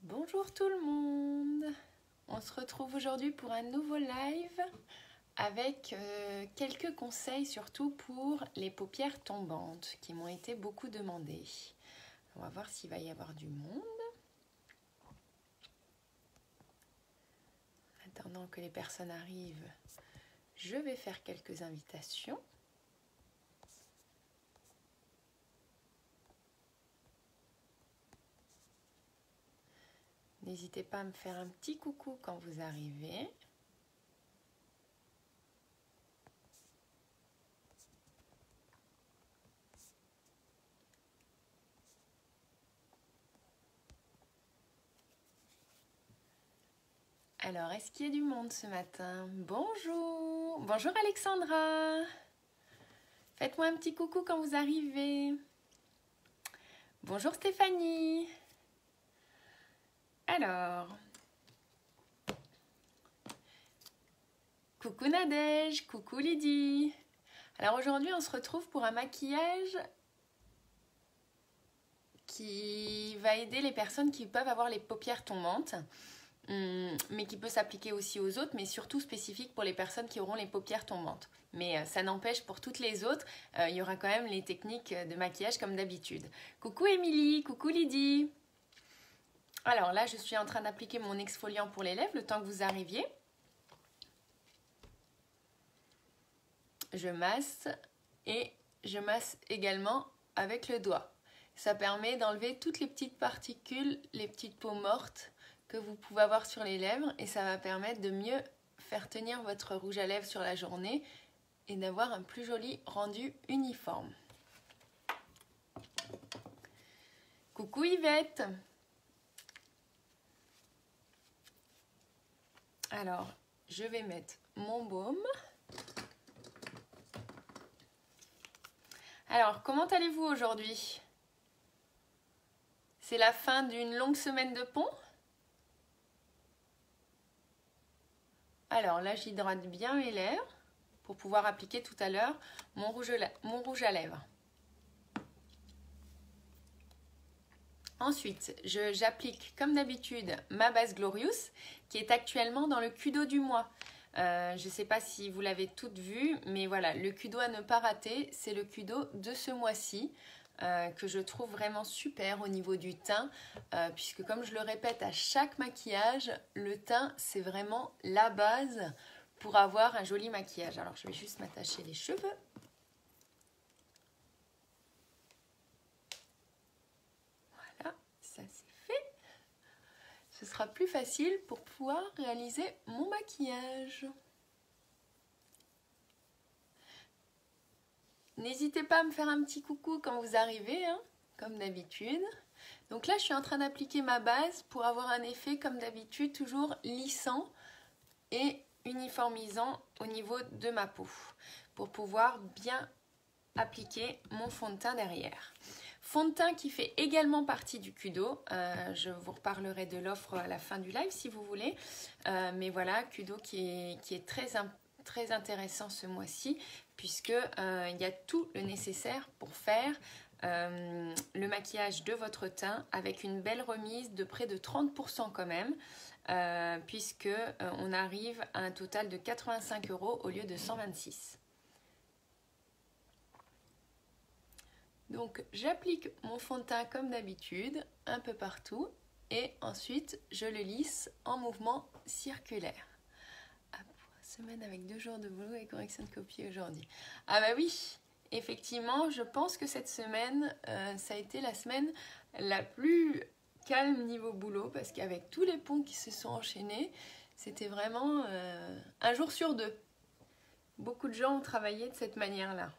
Bonjour tout le monde. On se retrouve aujourd'hui pour un nouveau live avec quelques conseils surtout pour les paupières tombantes qui m'ont été beaucoup demandées. On va voir s'il va y avoir du monde. En attendant que les personnes arrivent, je vais faire quelques invitations. N'hésitez pas à me faire un petit coucou quand vous arrivez. Alors, est-ce qu'il y a du monde ce matin? Bonjour! Bonjour Alexandra! Faites-moi un petit coucou quand vous arrivez. Bonjour Stéphanie! Alors, coucou Nadège, coucou Lydie. Alors aujourd'hui, on se retrouve pour un maquillage qui va aider les personnes qui peuvent avoir les paupières tombantes, mais qui peut s'appliquer aussi aux autres, mais surtout spécifique pour les personnes qui auront les paupières tombantes. Mais ça n'empêche, pour toutes les autres, il y aura quand même les techniques de maquillage comme d'habitude. Coucou Émilie, coucou Lydie. Alors là, je suis en train d'appliquer mon exfoliant pour les lèvres, le temps que vous arriviez. Je masse et je masse également avec le doigt. Ça permet d'enlever toutes les petites particules, les petites peaux mortes que vous pouvez avoir sur les lèvres et ça va permettre de mieux faire tenir votre rouge à lèvres sur la journée et d'avoir un plus joli rendu uniforme. Coucou Yvette! Alors, je vais mettre mon baume. Alors, comment allez-vous aujourd'hui? C'est la fin d'une longue semaine de pont? Alors là, j'hydrate bien mes lèvres pour pouvoir appliquer tout à l'heure mon rouge à lèvres. Ensuite, j'applique comme d'habitude ma base Glorious qui est actuellement dans le Kudo du mois. Je ne sais pas si vous l'avez toutes vu, mais voilà, le Kudo à ne pas rater, c'est le Kudo de ce mois-ci que je trouve vraiment super au niveau du teint, puisque comme je le répète à chaque maquillage, le teint c'est vraiment la base pour avoir un joli maquillage. Alors je vais juste m'attacher les cheveux. Ça c'est fait. Ce sera plus facile pour pouvoir réaliser mon maquillage. N'hésitez pas à me faire un petit coucou quand vous arrivez, hein, comme d'habitude. Donc là, je suis en train d'appliquer ma base pour avoir un effet, comme d'habitude, toujours lissant et uniformisant au niveau de ma peau, pour pouvoir bien appliquer mon fond de teint derrière. Fond de teint qui fait également partie du Kudo. Je vous reparlerai de l'offre à la fin du live si vous voulez. Mais voilà, Kudo qui est très intéressant ce mois-ci, puisque il y a tout le nécessaire pour faire le maquillage de votre teint avec une belle remise de près de 30% quand même, puisque on arrive à un total de 85 € au lieu de 126. Donc j'applique mon fond de teint comme d'habitude, un peu partout, et ensuite je le lisse en mouvement circulaire. Semaine avec 2 jours de boulot et correction de copie aujourd'hui. Ah bah oui, effectivement, je pense que cette semaine, ça a été la semaine la plus calme niveau boulot, parce qu'avec tous les ponts qui se sont enchaînés, c'était vraiment un jour sur 2. Beaucoup de gens ont travaillé de cette manière-là.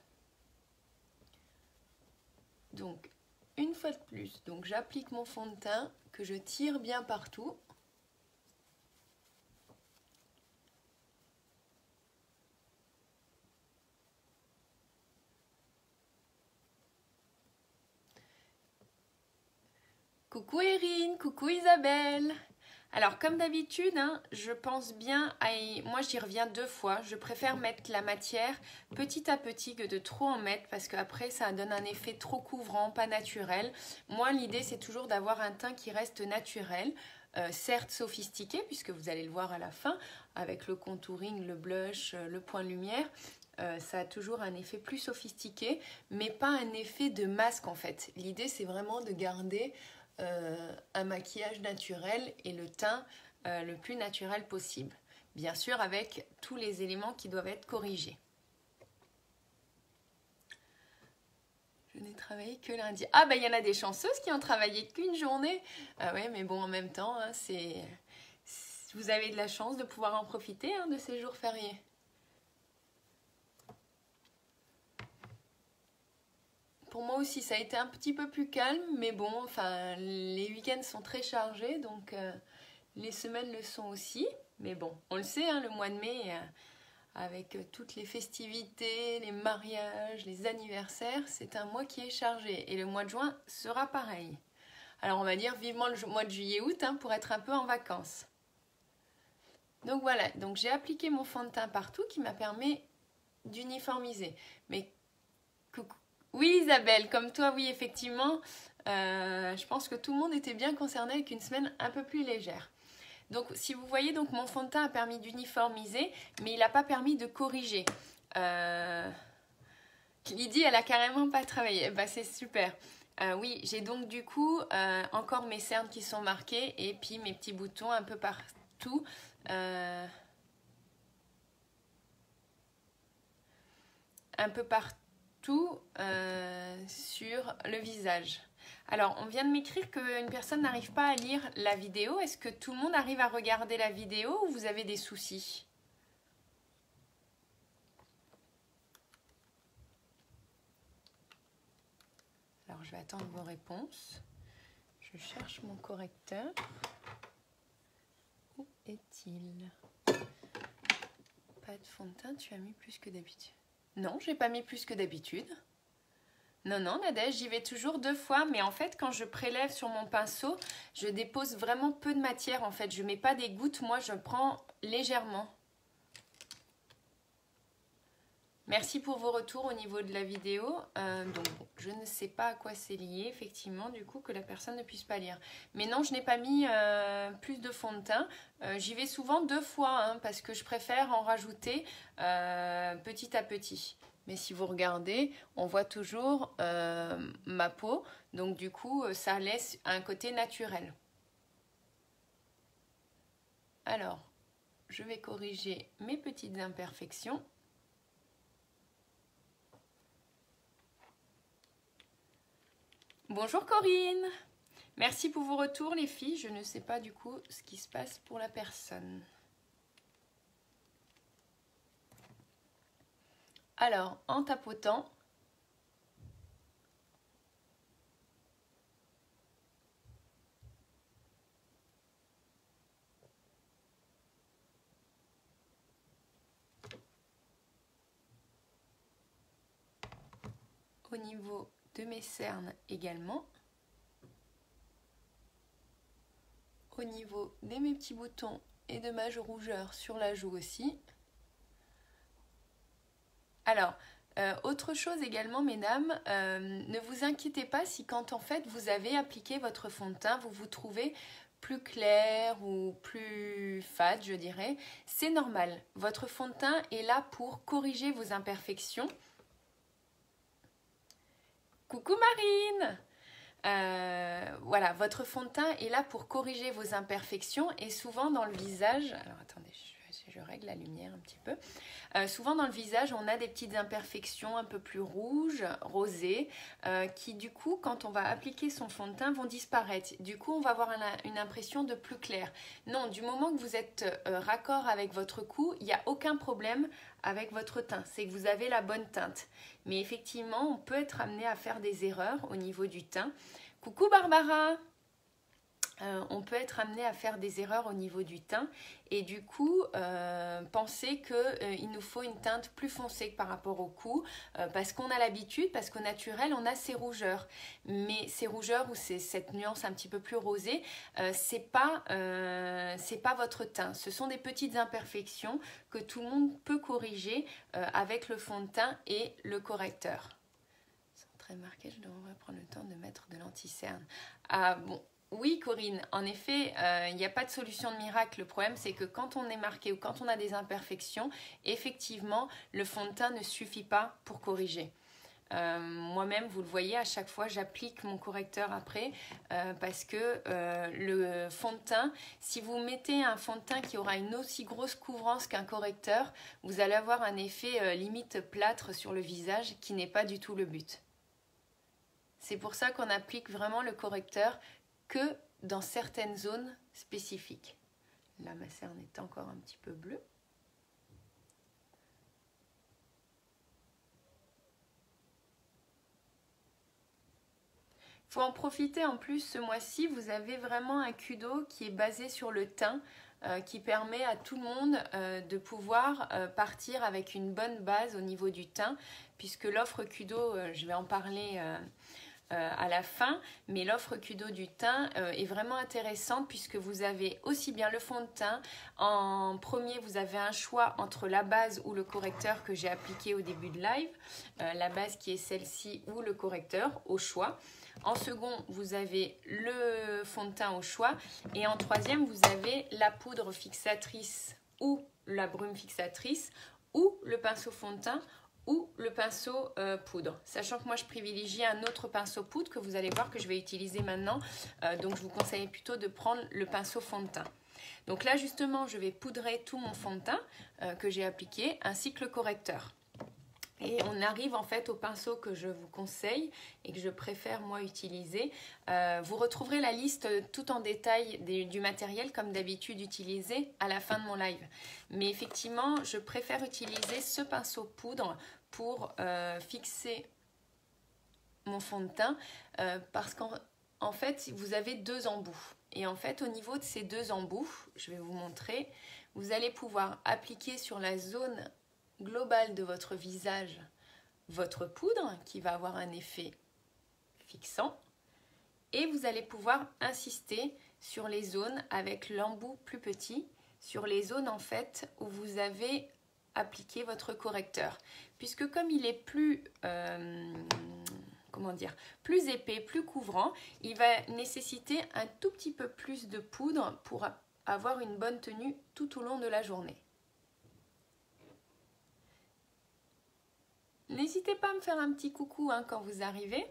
Donc, une fois de plus, donc j'applique mon fond de teint que je tire bien partout. Coucou Erin, coucou Isabelle. Alors comme d'habitude, hein, je pense bien à... Moi j'y reviens 2 fois. Je préfère mettre la matière petit à petit que de trop en mettre parce qu'après ça donne un effet trop couvrant, pas naturel. Moi l'idée c'est toujours d'avoir un teint qui reste naturel. certes sophistiqué, puisque vous allez le voir à la fin, avec le contouring, le blush, le point de lumière, ça a toujours un effet plus sophistiqué, mais pas un effet de masque en fait. L'idée c'est vraiment de garder un maquillage naturel et le teint le plus naturel possible. Bien sûr avec tous les éléments qui doivent être corrigés. Je n'ai travaillé que lundi. Ah bah il y en a des chanceuses qui ont travaillé qu'une journée. Ah ouais, mais bon en même temps, hein, vous avez de la chance de pouvoir en profiter hein, de ces jours fériés. Pour moi aussi, ça a été un petit peu plus calme, mais bon, enfin, les week-ends sont très chargés, donc les semaines le sont aussi. Mais bon, on le sait, hein, le mois de mai, avec toutes les festivités, les mariages, les anniversaires, c'est un mois qui est chargé. Et le mois de juin sera pareil. Alors on va dire vivement le mois de juillet-août hein, pour être un peu en vacances. Donc voilà, donc j'ai appliqué mon fond de teint partout qui m'a permis d'uniformiser. Mais coucou. Oui Isabelle, comme toi, oui effectivement, je pense que tout le monde était bien concerné avec une semaine un peu plus légère. Donc si vous voyez, donc mon fond de teint a permis d'uniformiser, mais il n'a pas permis de corriger. Lydie, elle a carrément pas travaillé, bah, c'est super. Oui, j'ai donc du coup encore mes cernes qui sont marquées et puis mes petits boutons un peu partout. Un peu partout sur le visage. Alors, on vient de m'écrire qu'une personne n'arrive pas à lire la vidéo. Est-ce que tout le monde arrive à regarder la vidéo ou vous avez des soucis? Alors, je vais attendre vos réponses. Je cherche mon correcteur. Où est-il? Pas de fond de teint, tu as mis plus que d'habitude. Non, j'ai pas mis plus que d'habitude. Non, non, Nadège, j'y vais toujours 2 fois, mais en fait, quand je prélève sur mon pinceau, je dépose vraiment peu de matière, en fait. Je mets pas des gouttes, moi, je prends légèrement. Merci pour vos retours au niveau de la vidéo. Donc, je ne sais pas à quoi c'est lié, effectivement, du coup, que la personne ne puisse pas lire. Mais non, je n'ai pas mis plus de fond de teint. J'y vais souvent 2 fois, hein, parce que je préfère en rajouter petit à petit. Mais si vous regardez, on voit toujours ma peau. Donc, du coup, ça laisse un côté naturel. Alors, je vais corriger mes petites imperfections. Bonjour Corinne, merci pour vos retours les filles, je ne sais pas du coup ce qui se passe pour la personne. Alors, en tapotant, au niveau de mes cernes également, au niveau de mes petits boutons et de ma rougeur sur la joue aussi. Alors, autre chose également mesdames, ne vous inquiétez pas si quand en fait vous avez appliqué votre fond de teint, vous vous trouvez plus clair ou plus fade je dirais, c'est normal. Votre fond de teint est là pour corriger vos imperfections. Coucou Marine! Voilà, votre fond de teint est là pour corriger vos imperfections et souvent dans le visage, alors attendez, je règle la lumière un petit peu. Souvent dans le visage, on a des petites imperfections un peu plus rouges, rosées, qui du coup, quand on va appliquer son fond de teint, vont disparaître. Du coup, on va avoir une impression de plus clair. Non, du moment que vous êtes raccord avec votre cou, il n'y a aucun problème avec votre teint. C'est que vous avez la bonne teinte. Mais effectivement, on peut être amené à faire des erreurs au niveau du teint. Coucou Barbara! On peut être amené à faire des erreurs au niveau du teint et du coup penser qu'il nous faut une teinte plus foncée par rapport au cou parce qu'on a l'habitude, parce qu'au naturel on a ces rougeurs, mais ces rougeurs ou cette nuance un petit peu plus rosée, c'est pas votre teint, ce sont des petites imperfections que tout le monde peut corriger avec le fond de teint et le correcteur. Sans trait marqué, je devrais prendre le temps de mettre de l'anti-cerne. Ah bon. Oui, Corinne, en effet, il n'y a pas de solution de miracle. Le problème, c'est que quand on est marqué ou quand on a des imperfections, effectivement, le fond de teint ne suffit pas pour corriger. Moi-même, vous le voyez, à chaque fois, j'applique mon correcteur après parce que le fond de teint, si vous mettez un fond de teint qui aura une aussi grosse couvrance qu'un correcteur, vous allez avoir un effet limite plâtre sur le visage qui n'est pas du tout le but. C'est pour ça qu'on applique vraiment le correcteur que dans certaines zones spécifiques. Là, ma cerne est encore un petit peu bleue. Il faut en profiter en plus ce mois-ci, vous avez vraiment un Kudo qui est basé sur le teint, qui permet à tout le monde de pouvoir partir avec une bonne base au niveau du teint, puisque l'offre Kudo, je vais en parler à la fin, mais l'offre Kudo du teint est vraiment intéressante puisque vous avez aussi bien le fond de teint. En premier, vous avez un choix entre la base ou le correcteur que j'ai appliqué au début de live, la base qui est celle-ci ou le correcteur au choix. En second, vous avez le fond de teint au choix. Et en troisième, vous avez la poudre fixatrice ou la brume fixatrice ou le pinceau fond de teint ou le pinceau poudre. Sachant que moi, je privilégie un autre pinceau poudre que vous allez voir que je vais utiliser maintenant. Donc, je vous conseille plutôt de prendre le pinceau fond de teint. Donc là, justement, je vais poudrer tout mon fond de teint que j'ai appliqué ainsi que le correcteur. Et on arrive en fait au pinceau que je vous conseille et que je préfère moi utiliser. Vous retrouverez la liste tout en détail du matériel comme d'habitude utilisé à la fin de mon live. Mais effectivement, je préfère utiliser ce pinceau poudre pour fixer mon fond de teint parce qu'en fait, vous avez deux embouts. Et en fait, au niveau de ces deux embouts, je vais vous montrer, vous allez pouvoir appliquer sur la zone globale de votre visage votre poudre qui va avoir un effet fixant et vous allez pouvoir insister sur les zones avec l'embout plus petit, sur les zones en fait où vous avez appliqué votre correcteur, puisque comme il est plus plus épais, plus couvrant, il va nécessiter un tout petit peu plus de poudre pour avoir une bonne tenue tout au long de la journée. N'hésitez pas à me faire un petit coucou quand vous arrivez.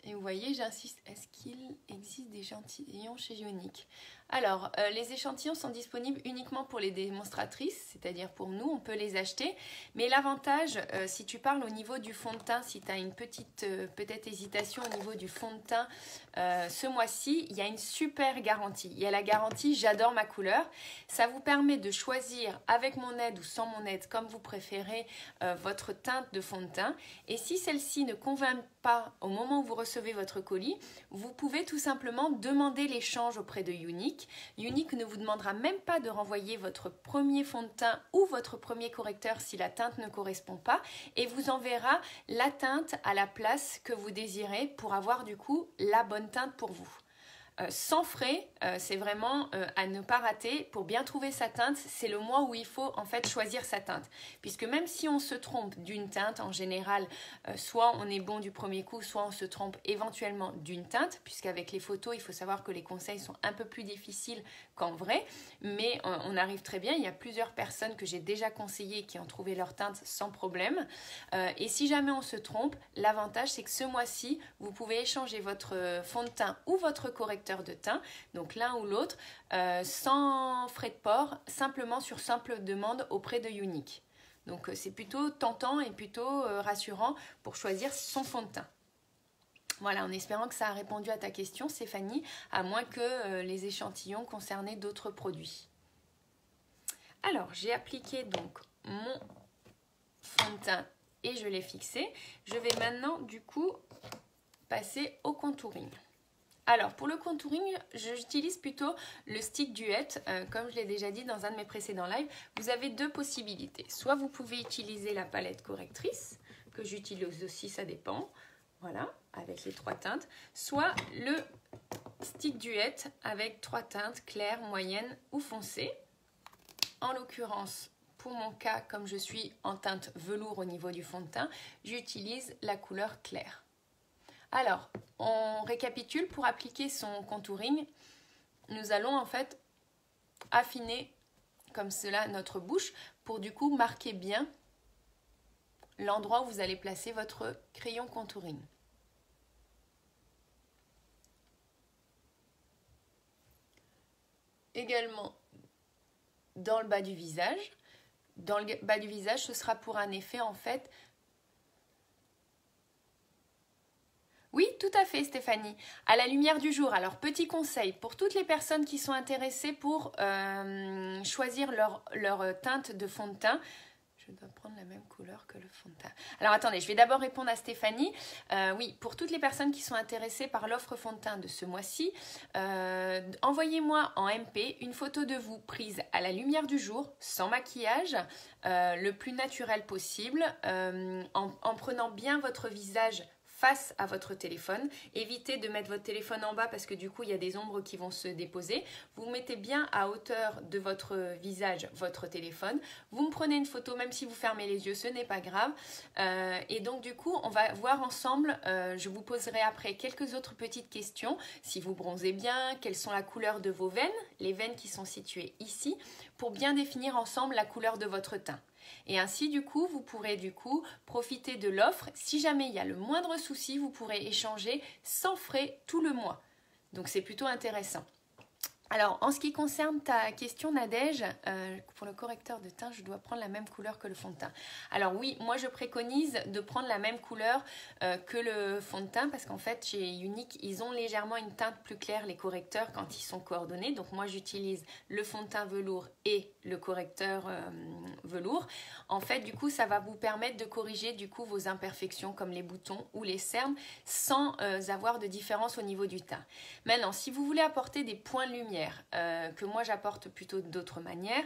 Et vous voyez, j'insiste, est-ce qu'il existe des échantillons chez Younique? Alors, les échantillons sont disponibles uniquement pour les démonstratrices, c'est-à-dire pour nous, on peut les acheter. Mais l'avantage, si tu parles au niveau du fond de teint, si tu as une petite peut-être hésitation au niveau du fond de teint, ce mois-ci, il y a une super garantie. Il y a la garantie « J'adore ma couleur ». Ça vous permet de choisir avec mon aide ou sans mon aide, comme vous préférez, votre teinte de fond de teint. Et si celle-ci ne convainc pas au moment où vous recevez votre colis, vous pouvez tout simplement demander l'échange auprès de Younique. Younique ne vous demandera même pas de renvoyer votre premier fond de teint ou votre premier correcteur si la teinte ne correspond pas et vous enverra la teinte à la place que vous désirez pour avoir du coup la bonne teinte pour vous. Sans frais, c'est vraiment à ne pas rater. Pour bien trouver sa teinte, c'est le mois où il faut en fait choisir sa teinte. Puisque même si on se trompe d'une teinte, en général, soit on est bon du premier coup, soit on se trompe éventuellement d'une teinte, puisqu'avec les photos, il faut savoir que les conseils sont un peu plus difficiles qu'en vrai, mais on arrive très bien. Il y a plusieurs personnes que j'ai déjà conseillées qui ont trouvé leur teinte sans problème. Et si jamais on se trompe, l'avantage c'est que ce mois-ci, vous pouvez échanger votre fond de teint ou votre correcteur de teint, donc l'un ou l'autre, sans frais de port, simplement sur simple demande auprès de Younique. Donc c'est plutôt tentant et plutôt rassurant pour choisir son fond de teint. Voilà, en espérant que ça a répondu à ta question, Stéphanie, à moins que les échantillons concernaient d'autres produits. Alors, j'ai appliqué donc mon fond de teint et je l'ai fixé. Je vais maintenant, du coup, passer au contouring. Alors, pour le contouring, j'utilise plutôt le stick Duet. Comme je l'ai déjà dit dans un de mes précédents lives, vous avez deux possibilités. Soit vous pouvez utiliser la palette correctrice, que j'utilise aussi, ça dépend. Voilà, avec les trois teintes. Soit le stick Duet avec trois teintes, claire, moyenne ou foncée. En l'occurrence, pour mon cas, comme je suis en teinte velours au niveau du fond de teint, j'utilise la couleur claire. Alors, on récapitule. Pour appliquer son contouring, nous allons en fait affiner comme cela notre bouche pour du coup marquer bien l'endroit où vous allez placer votre crayon contouring. Également dans le bas du visage. Dans le bas du visage, ce sera pour un effet en fait. Oui, tout à fait Stéphanie. À la lumière du jour. Alors, petit conseil pour toutes les personnes qui sont intéressées pour choisir leur teinte de fond de teint. Je dois prendre la même couleur que le fond de teint. Alors, attendez, je vais d'abord répondre à Stéphanie. Oui, pour toutes les personnes qui sont intéressées par l'offre fond de teint de ce mois-ci, envoyez-moi en MP une photo de vous prise à la lumière du jour, sans maquillage, le plus naturel possible, en prenant bien votre visage face à votre téléphone. Évitez de mettre votre téléphone en bas parce que du coup il y a des ombres qui vont se déposer. Vous mettez bien à hauteur de votre visage votre téléphone. Vous me prenez une photo même si vous fermez les yeux, ce n'est pas grave. Et donc du coup on va voir ensemble, je vous poserai après quelques autres petites questions. Si vous bronzez bien, quelles sont la couleur de vos veines, les veines qui sont situées ici, pour bien définir ensemble la couleur de votre teint. Et ainsi, du coup, vous pourrez profiter de l'offre. Si jamais il y a le moindre souci, vous pourrez échanger sans frais tout le mois. Donc, c'est plutôt intéressant. Alors, en ce qui concerne ta question, Nadège, pour le correcteur de teint, je dois prendre la même couleur que le fond de teint. Alors oui, moi je préconise de prendre la même couleur que le fond de teint parce qu'en fait, chez Younique, ils ont légèrement une teinte plus claire, les correcteurs, quand ils sont coordonnés. Donc moi, j'utilise le fond de teint velours et le correcteur velours. En fait, du coup, ça va vous permettre de corriger du coup vos imperfections comme les boutons ou les cernes sans avoir de différence au niveau du teint. Maintenant, si vous voulez apporter des points de lumière, que moi j'apporte plutôt d'autres manières,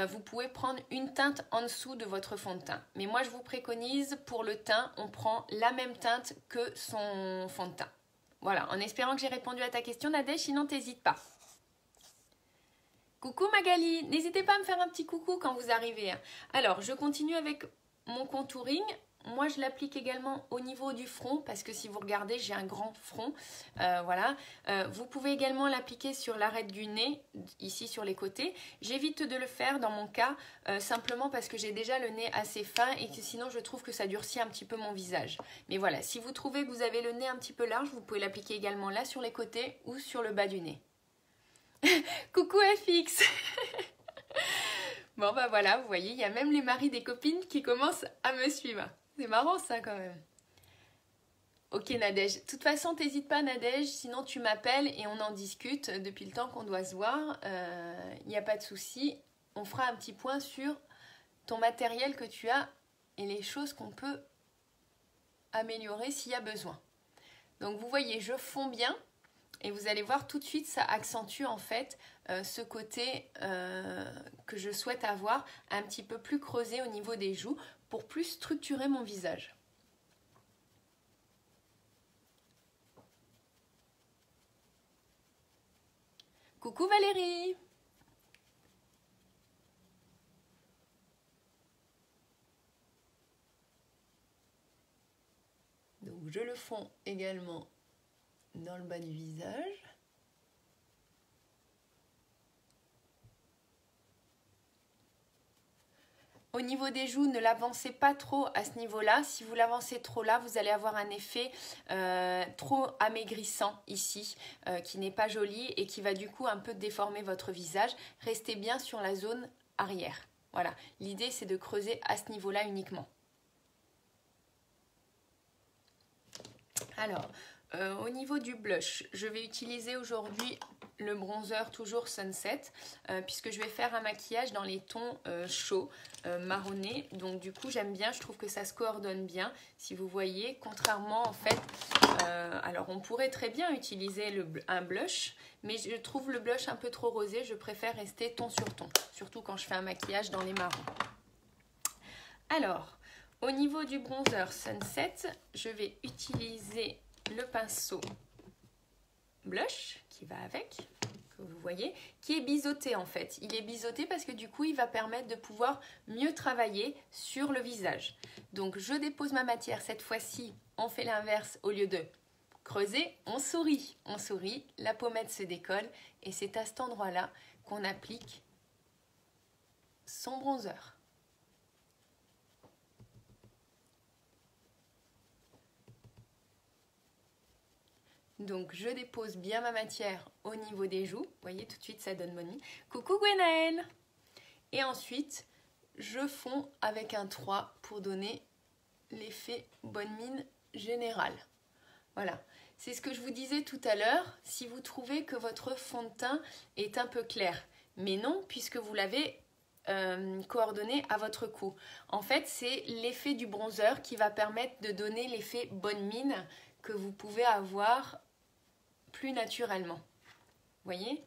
vous pouvez prendre une teinte en dessous de votre fond de teint. Mais moi je vous préconise pour le teint, on prend la même teinte que son fond de teint. Voilà, en espérant que j'ai répondu à ta question Nadège, sinon t'hésites pas. Coucou Magali, n'hésitez pas à me faire un petit coucou quand vous arrivez. Alors, je continue avec mon contouring. Moi, je l'applique également au niveau du front parce que si vous regardez, j'ai un grand front. Voilà. Vous pouvez également l'appliquer sur l'arête du nez, ici sur les côtés. J'évite de le faire dans mon cas, simplement parce que j'ai déjà le nez assez fin et que sinon, je trouve que ça durcit un petit peu mon visage. Mais voilà, si vous trouvez que vous avez le nez un petit peu large, vous pouvez l'appliquer également là sur les côtés ou sur le bas du nez. Coucou FX. Bon bah voilà, vous voyez, il y a même les maris des copines qui commencent à me suivre. C'est marrant ça quand même. Ok Nadège, de toute façon t'hésites pas Nadège, sinon tu m'appelles et on en discute depuis le temps qu'on doit se voir. Il n'y a pas de souci, on fera un petit point sur ton matériel que tu as et les choses qu'on peut améliorer s'il y a besoin. Donc vous voyez, je fonds bien. Et vous allez voir tout de suite, ça accentue en fait ce côté que je souhaite avoir un petit peu plus creusé au niveau des joues pour plus structurer mon visage. Coucou Valérie! Donc je le fonds également dans le bas du visage. Au niveau des joues, ne l'avancez pas trop à ce niveau-là. Si vous l'avancez trop là, vous allez avoir un effet trop amaigrissant ici, qui n'est pas joli et qui va du coup un peu déformer votre visage. Restez bien sur la zone arrière. Voilà, l'idée c'est de creuser à ce niveau-là uniquement. Alors, au niveau du blush, je vais utiliser aujourd'hui le bronzer toujours Sunset puisque je vais faire un maquillage dans les tons chauds, marronnés. Donc du coup j'aime bien, je trouve que ça se coordonne bien. Si vous voyez, contrairement en fait, alors on pourrait très bien utiliser un blush, mais je trouve le blush un peu trop rosé. Je préfère rester ton sur ton, surtout quand je fais un maquillage dans les marrons. Alors, au niveau du bronzer Sunset, je vais utiliser le pinceau blush qui va avec, que vous voyez, qui est biseauté en fait. Il est biseauté parce que du coup, il va permettre de pouvoir mieux travailler sur le visage. Donc, je dépose ma matière. Cette fois-ci, on fait l'inverse au lieu de creuser, on sourit. On sourit, la pommette se décolle et c'est à cet endroit-là qu'on applique son bronzer. Donc je dépose bien ma matière au niveau des joues. Vous voyez, tout de suite ça donne bonne mine. Coucou Gwenaëlle! Et ensuite, je fonds avec un 3 pour donner l'effet bonne mine général. Voilà, c'est ce que je vous disais tout à l'heure, si vous trouvez que votre fond de teint est un peu clair. Mais non, puisque vous l'avez coordonné à votre cou. En fait, c'est l'effet du bronzer qui va permettre de donner l'effet bonne mine que vous pouvez avoir plus naturellement. Vous voyez?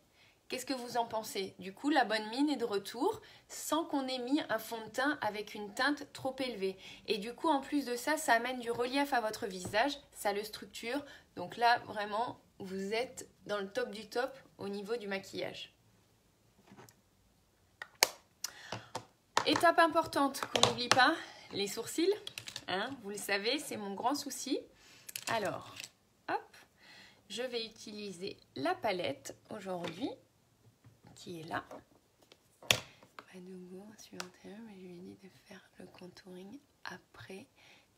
Qu'est-ce que vous en pensez? Du coup, la bonne mine est de retour sans qu'on ait mis un fond de teint avec une teinte trop élevée. Et du coup, en plus de ça, ça amène du relief à votre visage, ça le structure. Donc là, vraiment, vous êtes dans le top du top au niveau du maquillage. Étape importante qu'on n'oublie pas, les sourcils. Hein, vous le savez, c'est mon grand souci. Alors, hop, je vais utiliser la palette aujourd'hui, qui est là. Madougou, sur l'intérieur, mais je lui ai dit de faire le contouring après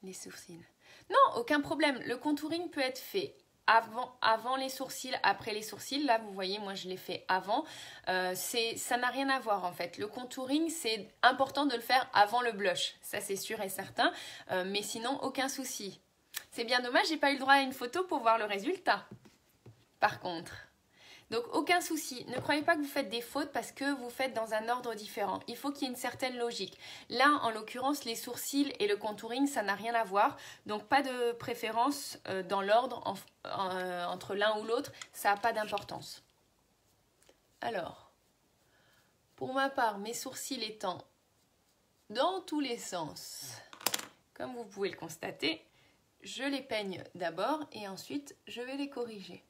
les sourcils. Non, aucun problème. Le contouring peut être fait avant les sourcils, après les sourcils. Là, vous voyez, moi, je l'ai fait avant. Ça n'a rien à voir, en fait. Le contouring, c'est important de le faire avant le blush. Ça, c'est sûr et certain. Mais sinon, aucun souci. C'est bien dommage, j'ai pas eu le droit à une photo pour voir le résultat. Par contre. Donc, aucun souci. Ne croyez pas que vous faites des fautes parce que vous faites dans un ordre différent. Il faut qu'il y ait une certaine logique. Là, en l'occurrence, les sourcils et le contouring, ça n'a rien à voir. Donc, pas de préférence dans l'ordre entre l'un ou l'autre. Ça n'a pas d'importance. Alors, pour ma part, mes sourcils étant dans tous les sens, comme vous pouvez le constater, je les peigne d'abord et ensuite, je vais les corriger.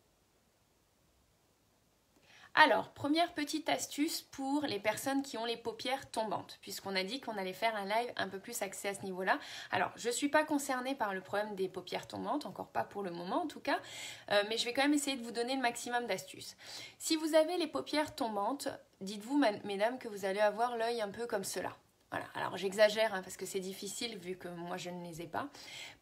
Alors, première petite astuce pour les personnes qui ont les paupières tombantes, puisqu'on a dit qu'on allait faire un live un peu plus axé à ce niveau-là. Alors, je ne suis pas concernée par le problème des paupières tombantes, encore pas pour le moment en tout cas, mais je vais quand même essayer de vous donner le maximum d'astuces. Si vous avez les paupières tombantes, dites-vous, mesdames, que vous allez avoir l'œil un peu comme cela. Voilà, alors j'exagère hein, parce que c'est difficile vu que moi je ne les ai pas.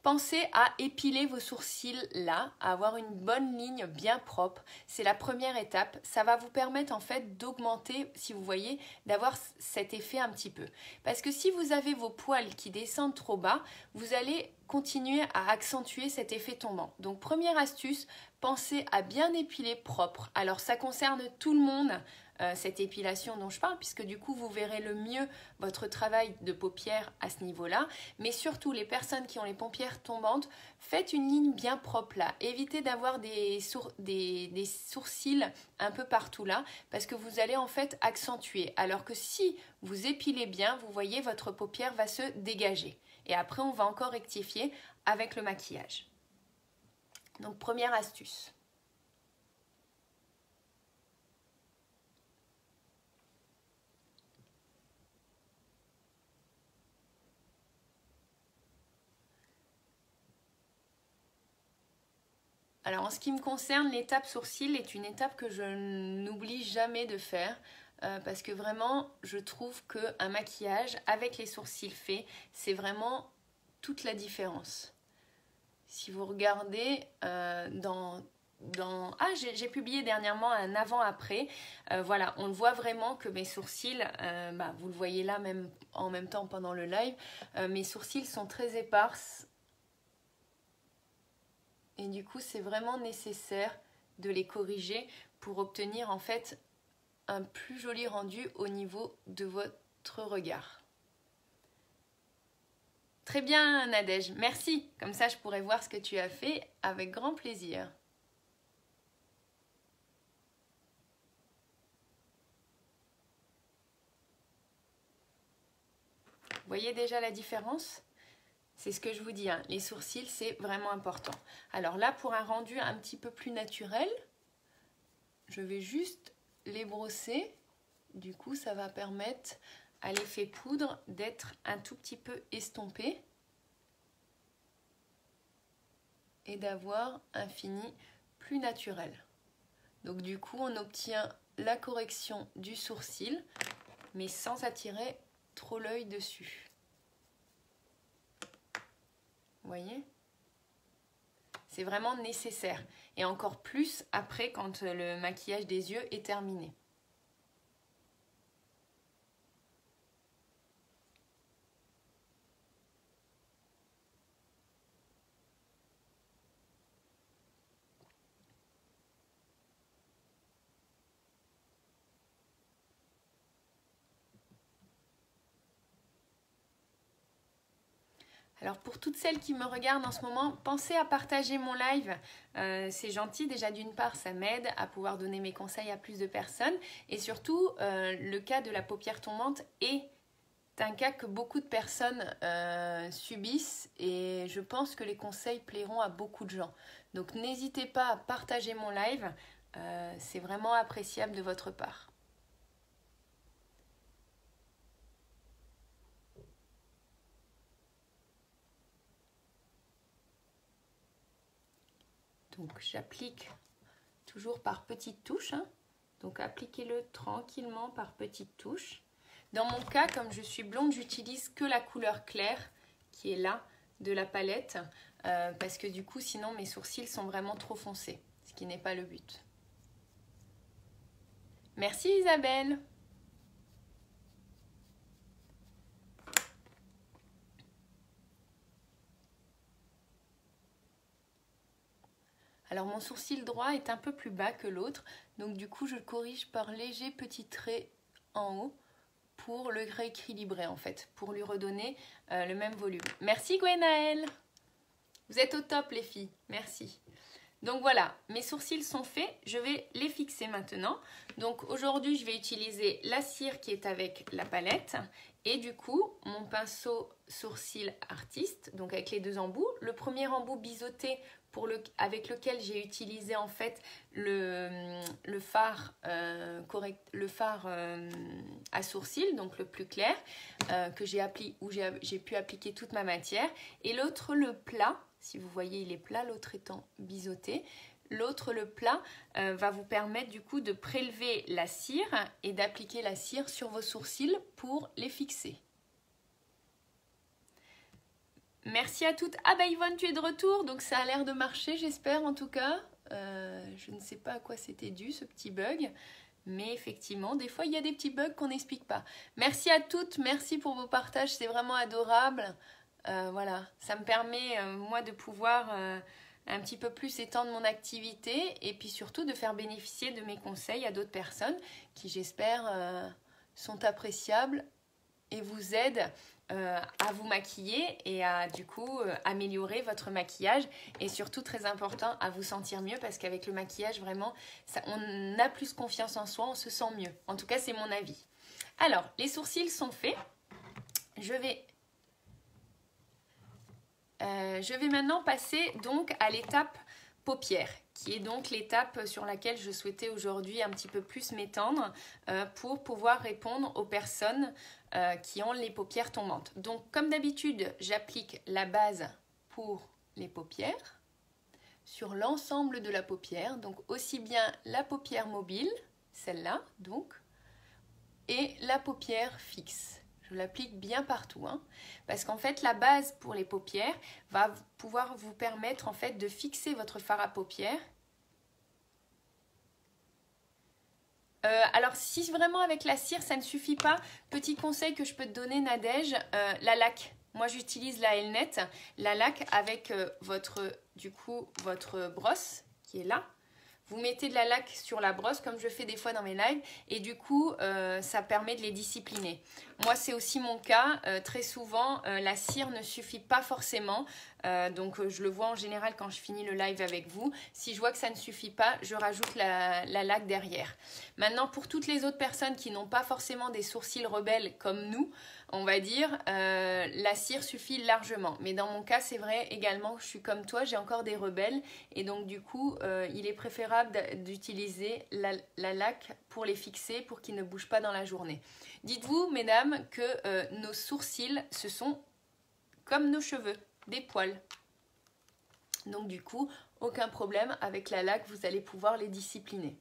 Pensez à épiler vos sourcils là, à avoir une bonne ligne bien propre. C'est la première étape. Ça va vous permettre en fait d'augmenter, si vous voyez, d'avoir cet effet un petit peu. Parce que si vous avez vos poils qui descendent trop bas, vous allez continuer à accentuer cet effet tombant. Donc première astuce, pensez à bien épiler propre. Alors ça concerne tout le monde. Cette épilation dont je parle, puisque du coup vous verrez le mieux votre travail de paupières à ce niveau-là, mais surtout les personnes qui ont les paupières tombantes, faites une ligne bien propre là, évitez d'avoir des sourcils un peu partout là, parce que vous allez en fait accentuer, alors que si vous épilez bien, vous voyez votre paupière va se dégager, et après on va encore rectifier avec le maquillage. Donc première astuce. Alors en ce qui me concerne, l'étape sourcil est une étape que je n'oublie jamais de faire parce que vraiment je trouve qu'un maquillage avec les sourcils faits, c'est vraiment toute la différence. Si vous regardez j'ai publié dernièrement un avant-après, voilà, on le voit vraiment que mes sourcils, vous le voyez là même en même temps pendant le live, mes sourcils sont très éparses. Et du coup, c'est vraiment nécessaire de les corriger pour obtenir en fait un plus joli rendu au niveau de votre regard. Très bien Nadège, merci. Comme ça, je pourrai voir ce que tu as fait avec grand plaisir. Vous voyez déjà la différence ? C'est ce que je vous dis, hein. Les sourcils, c'est vraiment important. Alors là, pour un rendu un petit peu plus naturel, je vais juste les brosser. Du coup, ça va permettre à l'effet poudre d'être un tout petit peu estompé. et d'avoir un fini plus naturel. Donc du coup, on obtient la correction du sourcil, mais sans attirer trop l'œil dessus. Vous voyez? C'est vraiment nécessaire. Et encore plus après quand le maquillage des yeux est terminé. Alors pour toutes celles qui me regardent en ce moment, pensez à partager mon live. C'est gentil, déjà d'une part ça m'aide à pouvoir donner mes conseils à plus de personnes. Et surtout, le cas de la paupière tombante est un cas que beaucoup de personnes subissent. Et je pense que les conseils plairont à beaucoup de gens. Donc n'hésitez pas à partager mon live, c'est vraiment appréciable de votre part. Donc j'applique toujours par petites touches, hein. Donc appliquez-le tranquillement par petites touches. Dans mon cas, comme je suis blonde, j'utilise que la couleur claire qui est là de la palette parce que du coup sinon mes sourcils sont vraiment trop foncés, ce qui n'est pas le but. Merci Isabelle. Alors mon sourcil droit est un peu plus bas que l'autre, donc du coup je le corrige par légers petits traits en haut pour le rééquilibrer en fait, pour lui redonner le même volume. Merci Gwenaëlle. Vous êtes au top les filles, merci. Donc voilà, mes sourcils sont faits, je vais les fixer maintenant. Donc aujourd'hui je vais utiliser la cire qui est avec la palette et du coup mon pinceau sourcil artiste, donc avec les deux embouts. Le premier embout biseauté avec lequel j'ai utilisé en fait le fard à sourcil, donc le plus clair, que j'ai pu appliquer toute ma matière. Et l'autre le plat, si vous voyez il est plat, l'autre étant biseauté. L'autre, le plat, va vous permettre du coup de prélever la cire et d'appliquer la cire sur vos sourcils pour les fixer. Merci à toutes. Ah bah Yvonne, tu es de retour, donc ça a l'air de marcher, j'espère en tout cas. Je ne sais pas à quoi c'était dû ce petit bug, mais effectivement, des fois il y a des petits bugs qu'on n'explique pas. Merci à toutes, merci pour vos partages, c'est vraiment adorable. Voilà, ça me permet moi de pouvoir un petit peu plus étendre mon activité et puis surtout de faire bénéficier de mes conseils à d'autres personnes qui j'espère sont appréciables et vous aident à vous maquiller et à du coup améliorer votre maquillage et surtout très important à vous sentir mieux parce qu'avec le maquillage vraiment on a plus confiance en soi, on se sent mieux. En tout cas c'est mon avis. Alors les sourcils sont faits, je vais maintenant passer donc à l'étape paupières, qui est donc l'étape sur laquelle je souhaitais aujourd'hui un petit peu plus m'étendre pour pouvoir répondre aux personnes qui ont les paupières tombantes. Donc comme d'habitude, j'applique la base pour les paupières sur l'ensemble de la paupière, donc aussi bien la paupière mobile, celle-là donc, et la paupière fixe. Je l'applique bien partout, hein, parce qu'en fait la base pour les paupières va pouvoir vous permettre en fait de fixer votre fard à paupières. Alors si vraiment avec la cire ça ne suffit pas, petit conseil que je peux te donner Nadège, la laque. Moi j'utilise la Elnet, la laque avec votre brosse qui est là. Vous mettez de la laque sur la brosse comme je fais des fois dans mes lives et du coup ça permet de les discipliner. Moi c'est aussi mon cas, très souvent la cire ne suffit pas forcément, donc je le vois en général quand je finis le live avec vous. Si je vois que ça ne suffit pas, je rajoute la laque derrière. Maintenant pour toutes les autres personnes qui n'ont pas forcément des sourcils rebelles comme nous, on va dire, la cire suffit largement. Mais dans mon cas, c'est vrai également, je suis comme toi, j'ai encore des rebelles. Et donc du coup, il est préférable d'utiliser la laque pour les fixer, pour qu'ils ne bougent pas dans la journée. Dites-vous, mesdames, que nos sourcils, ce sont comme nos cheveux, des poils. Donc du coup, aucun problème avec la laque, vous allez pouvoir les discipliner.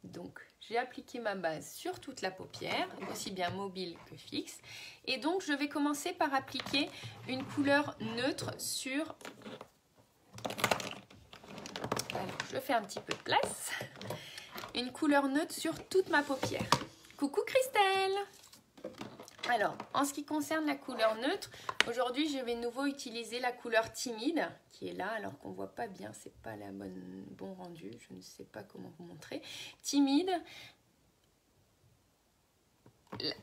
Donc j'ai appliqué ma base sur toute la paupière, aussi bien mobile que fixe. Et donc je vais commencer par appliquer une couleur neutre sur... Alors je fais un petit peu de place. Une couleur neutre sur toute ma paupière. Coucou Christelle! Alors, en ce qui concerne la couleur neutre, aujourd'hui je vais de nouveau utiliser la couleur timide qui est là, alors qu'on ne voit pas bien, c'est pas la bon rendu, je ne sais pas comment vous montrer. Timide,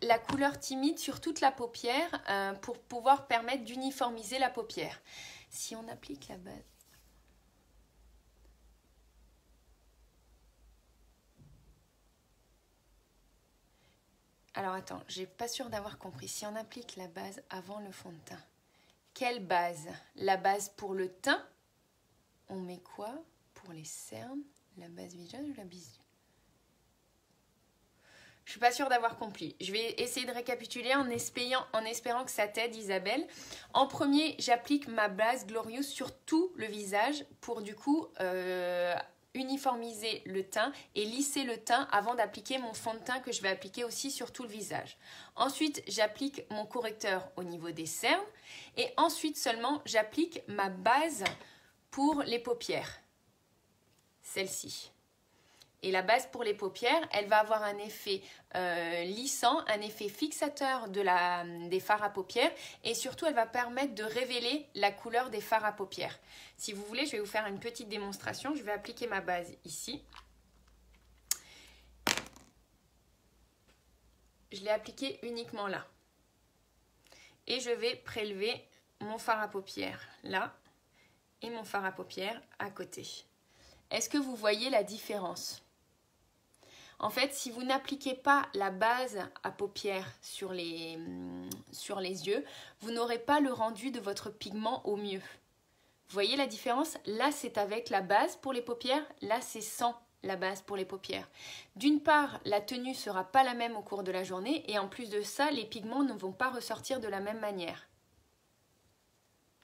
la couleur timide sur toute la paupière pour pouvoir permettre d'uniformiser la paupière. Si on applique la base... Alors attends, j'ai pas sûre d'avoir compris. Si on applique la base avant le fond de teint, quelle base? La base pour le teint? On met quoi? Pour les cernes? La base visage ou la base? Je suis pas sûre d'avoir compris. Je vais essayer de récapituler en espérant que ça t'aide, Isabelle. En premier, j'applique ma base Glorious sur tout le visage pour du coup uniformiser le teint et lisser le teint avant d'appliquer mon fond de teint que je vais appliquer aussi sur tout le visage. Ensuite, j'applique mon correcteur au niveau des cernes et ensuite seulement, j'applique ma base pour les paupières. Celle-ci. Et la base pour les paupières, elle va avoir un effet lissant, un effet fixateur des fards à paupières et surtout elle va permettre de révéler la couleur des fards à paupières. Si vous voulez, je vais vous faire une petite démonstration. Je vais appliquer ma base ici. Je l'ai appliquée uniquement là. Et je vais prélever mon fard à paupières là et mon fard à paupières à côté. Est-ce que vous voyez la différence ? En fait, si vous n'appliquez pas la base à paupières sur les yeux, vous n'aurez pas le rendu de votre pigment au mieux. Vous voyez la différence? Là, c'est avec la base pour les paupières. Là, c'est sans la base pour les paupières. D'une part, la tenue ne sera pas la même au cours de la journée. Et en plus de ça, les pigments ne vont pas ressortir de la même manière.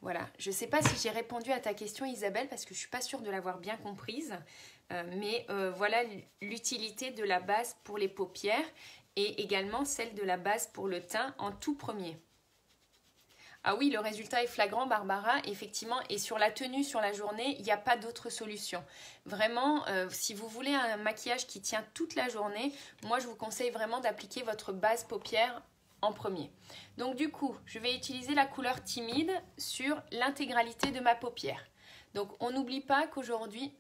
Voilà. Je ne sais pas si j'ai répondu à ta question, Isabelle, parce que je ne suis pas sûre de l'avoir bien comprise. Mais voilà l'utilité de la base pour les paupières et également celle de la base pour le teint en tout premier. Ah oui, le résultat est flagrant, Barbara, effectivement. Et sur la tenue, sur la journée, il n'y a pas d'autre solution. Vraiment, si vous voulez un maquillage qui tient toute la journée, moi, je vous conseille vraiment d'appliquer votre base paupière en premier. Donc du coup, je vais utiliser la couleur timide sur l'intégralité de ma paupière. Donc on n'oublie pas qu'aujourd'hui...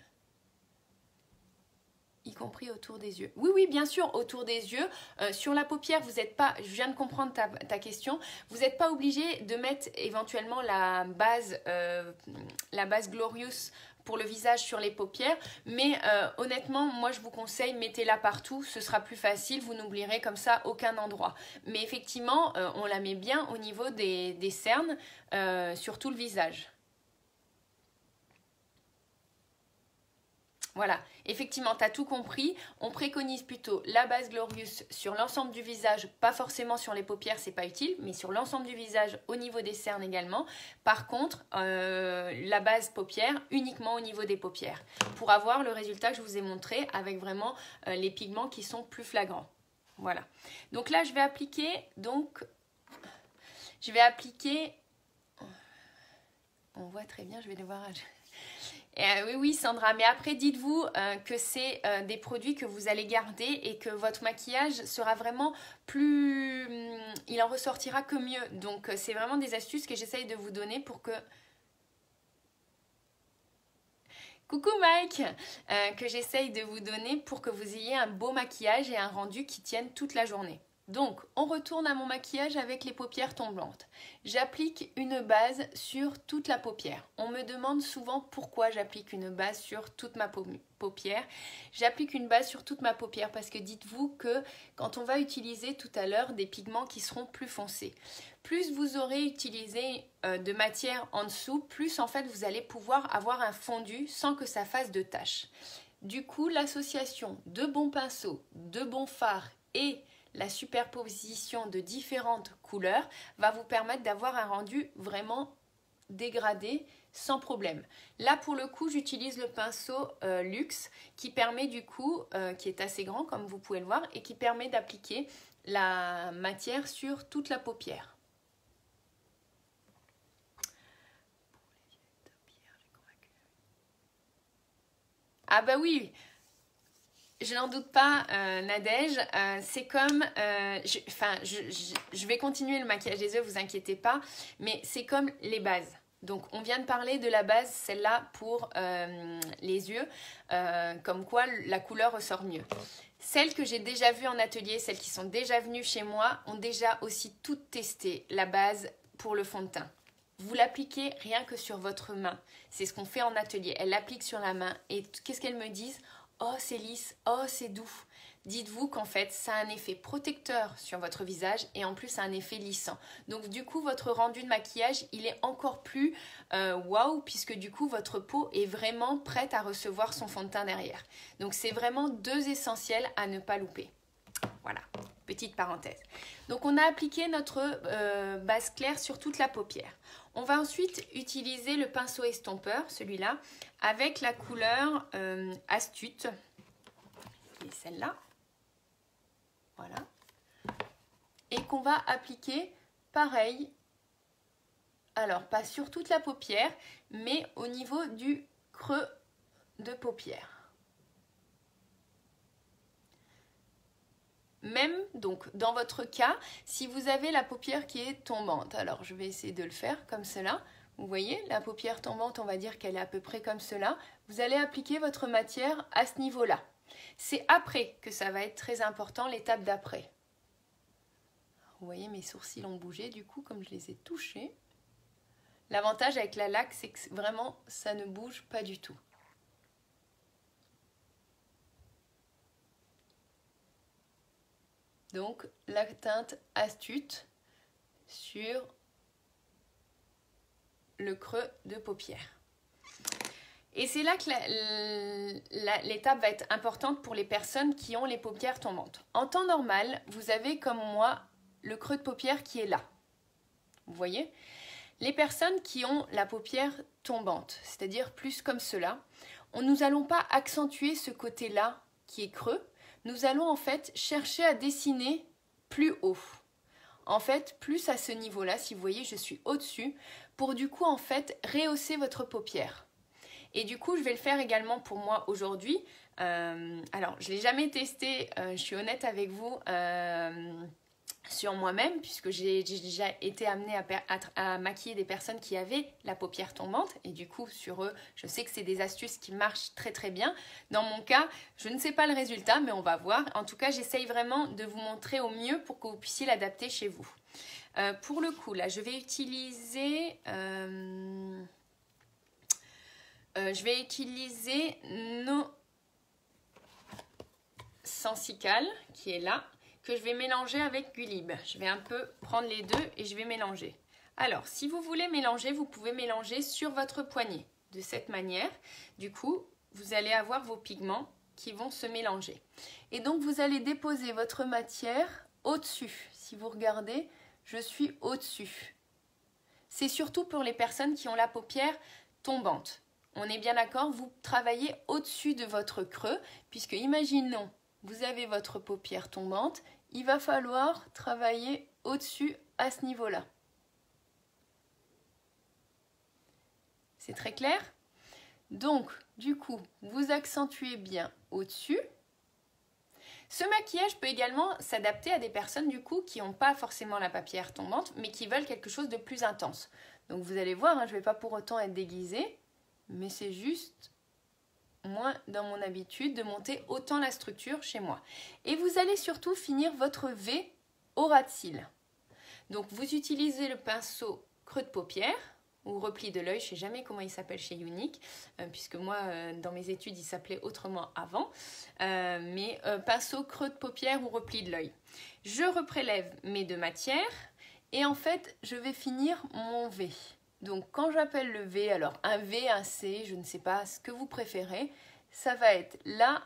Y compris autour des yeux. Oui, oui, bien sûr, autour des yeux. Sur la paupière, vous n'êtes pas, je viens de comprendre ta question, vous n'êtes pas obligé de mettre éventuellement la base Glorious pour le visage sur les paupières. Mais honnêtement, moi, je vous conseille, mettez-la partout, ce sera plus facile, vous n'oublierez comme ça aucun endroit. Mais effectivement, on la met bien au niveau des cernes, sur tout le visage. Voilà, effectivement, tu as tout compris. On préconise plutôt la base Glorious sur l'ensemble du visage, pas forcément sur les paupières, c'est pas utile, mais sur l'ensemble du visage, au niveau des cernes également. Par contre, la base paupière uniquement au niveau des paupières, pour avoir le résultat que je vous ai montré avec vraiment les pigments qui sont plus flagrants. Voilà. Donc là, je vais appliquer, on voit très bien, je vais devoir... oui, oui, Sandra, mais après, dites-vous que c'est des produits que vous allez garder et que votre maquillage sera vraiment plus... il en ressortira que mieux. Donc, c'est vraiment des astuces que j'essaye de vous donner pour que... Coucou Mike, que j'essaye de vous donner pour que vous ayez un beau maquillage et un rendu qui tienne toute la journée. Donc, on retourne à mon maquillage avec les paupières tombantes. J'applique une base sur toute la paupière. On me demande souvent pourquoi j'applique une base sur toute ma paupière. J'applique une base sur toute ma paupière parce que dites-vous que quand on va utiliser tout à l'heure des pigments qui seront plus foncés, plus vous aurez utilisé de matière en dessous, plus en fait vous allez pouvoir avoir un fondu sans que ça fasse de taches. Du coup, l'association de bons pinceaux, de bons fards et la superposition de différentes couleurs va vous permettre d'avoir un rendu vraiment dégrader sans problème. Là pour le coup j'utilise le pinceau Luxe qui permet du coup, qui est assez grand comme vous pouvez le voir et qui permet d'appliquer la matière sur toute la paupière. Ah bah oui, je n'en doute pas, Nadège, c'est comme, je vais continuer le maquillage des yeux, vous inquiétez pas, mais c'est comme les bases. Donc on vient de parler de la base, celle-là pour les yeux, comme quoi la couleur ressort mieux. Celles que j'ai déjà vues en atelier, celles qui sont déjà venues chez moi, ont déjà aussi toutes testé la base pour le fond de teint. Vous l'appliquez rien que sur votre main. C'est ce qu'on fait en atelier. Elles l'appliquent sur la main et qu'est-ce qu'elles me disent? Oh, c'est lisse, oh, c'est doux. Dites-vous qu'en fait, ça a un effet protecteur sur votre visage et en plus, ça a un effet lissant. Donc, du coup, votre rendu de maquillage, il est encore plus waouh, puisque du coup, votre peau est vraiment prête à recevoir son fond de teint derrière. Donc, c'est vraiment deux essentiels à ne pas louper. Voilà, petite parenthèse. Donc, on a appliqué notre base claire sur toute la paupière. On va ensuite utiliser le pinceau estompeur, celui-là, avec la couleur Astute, qui est celle-là. Voilà. Et qu'on va appliquer pareil, alors pas sur toute la paupière, mais au niveau du creux de paupière. Même, donc, dans votre cas, si vous avez la paupière qui est tombante, alors je vais essayer de le faire comme cela. Vous voyez, la paupière tombante, on va dire qu'elle est à peu près comme cela. Vous allez appliquer votre matière à ce niveau-là. C'est après que ça va être très important, l'étape d'après. Vous voyez, mes sourcils ont bougé, du coup, comme je les ai touchés. L'avantage avec la laque, c'est que vraiment, ça ne bouge pas du tout. Donc, la teinte Astute sur le creux de paupière. Et c'est là que l'étape va être importante pour les personnes qui ont les paupières tombantes. En temps normal, vous avez comme moi le creux de paupière qui est là. Vous voyez? Les personnes qui ont la paupière tombante, c'est-à-dire plus comme cela, nous n'allons pas accentuer ce côté-là qui est creux. Nous allons en fait chercher à dessiner plus haut. En fait, plus à ce niveau-là, si vous voyez, je suis au-dessus, pour du coup en fait rehausser votre paupière. Et du coup, je vais le faire également pour moi aujourd'hui. Alors, je ne l'ai jamais testé, je suis honnête avec vous, sur moi-même, puisque j'ai déjà été amenée à maquiller des personnes qui avaient la paupière tombante. Et du coup, sur eux, je sais que c'est des astuces qui marchent très très bien. Dans mon cas, je ne sais pas le résultat, mais on va voir. En tout cas, j'essaye vraiment de vous montrer au mieux pour que vous puissiez l'adapter chez vous. Pour le coup, là, je vais utiliser... nos Sensical, qui est là, que je vais mélanger avec Gulib. Je vais un peu prendre les deux et je vais mélanger. Alors, si vous voulez mélanger, vous pouvez mélanger sur votre poignet, de cette manière. Du coup, vous allez avoir vos pigments qui vont se mélanger. Et donc, vous allez déposer votre matière au-dessus. Si vous regardez, je suis au-dessus. C'est surtout pour les personnes qui ont la paupière tombante. On est bien d'accord, vous travaillez au-dessus de votre creux, puisque imaginons, vous avez votre paupière tombante, il va falloir travailler au-dessus à ce niveau-là. C'est très clair? Donc, du coup, vous accentuez bien au-dessus. Ce maquillage peut également s'adapter à des personnes du coup qui n'ont pas forcément la paupière tombante, mais qui veulent quelque chose de plus intense. Donc vous allez voir, hein, je ne vais pas pour autant être déguisée, mais c'est juste moi dans mon habitude de monter autant la structure chez moi. Et vous allez surtout finir votre V au ras de cils. Donc vous utilisez le pinceau creux de paupière ou repli de l'œil, je ne sais jamais comment il s'appelle chez Younique, puisque moi dans mes études il s'appelait autrement avant, mais pinceau creux de paupière ou repli de l'œil. Je reprélève mes deux matières et en fait je vais finir mon V. Donc quand j'appelle le V, alors un V, un C, je ne sais pas ce que vous préférez, ça va être là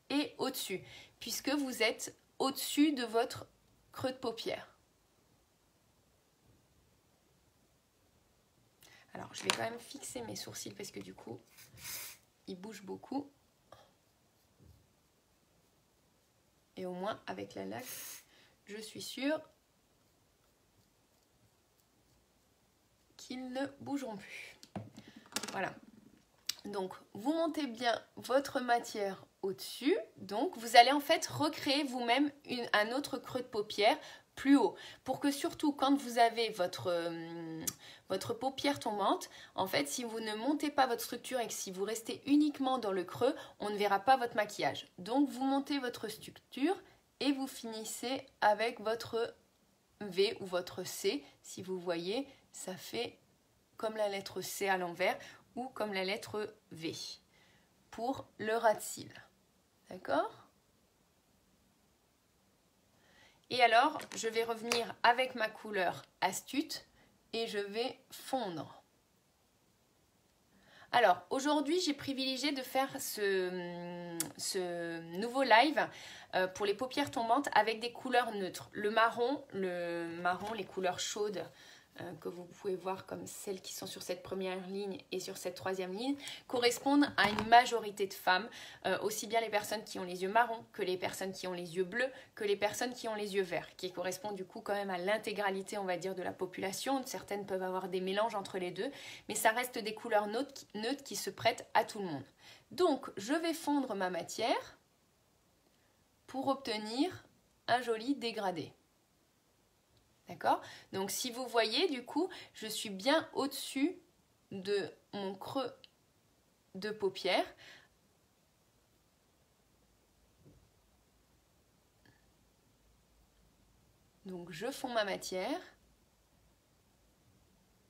et au-dessus, puisque vous êtes au-dessus de votre creux de paupière. Alors, je vais quand même fixer mes sourcils parce que du coup, ils bougent beaucoup. Et au moins, avec la laque, je suis sûre qu'ils ne bougeront plus. Voilà. Donc, vous montez bien votre matière au-dessus. Donc, vous allez en fait recréer vous-même un autre creux de paupière plus haut. Pour que surtout, quand vous avez votre paupière tombante, en fait, si vous ne montez pas votre structure et que si vous restez uniquement dans le creux, on ne verra pas votre maquillage. Donc, vous montez votre structure et vous finissez avec votre V ou votre C. Si vous voyez, ça fait comme la lettre C à l'envers ou comme la lettre V pour le ras de cils. D'accord ? Et alors, je vais revenir avec ma couleur Astute et je vais fondre. Alors, aujourd'hui, j'ai privilégié de faire ce nouveau live pour les paupières tombantes avec des couleurs neutres. Le marron, les couleurs chaudes que vous pouvez voir comme celles qui sont sur cette première ligne et sur cette troisième ligne, correspondent à une majorité de femmes, aussi bien les personnes qui ont les yeux marrons que les personnes qui ont les yeux bleus, que les personnes qui ont les yeux verts, qui correspondent du coup quand même à l'intégralité, on va dire, de la population. Certaines peuvent avoir des mélanges entre les deux, mais ça reste des couleurs neutres qui se prêtent à tout le monde. Donc, je vais fondre ma matière pour obtenir un joli dégradé. D'accord ? Donc, si vous voyez, du coup, je suis bien au-dessus de mon creux de paupière. Donc, je fonds ma matière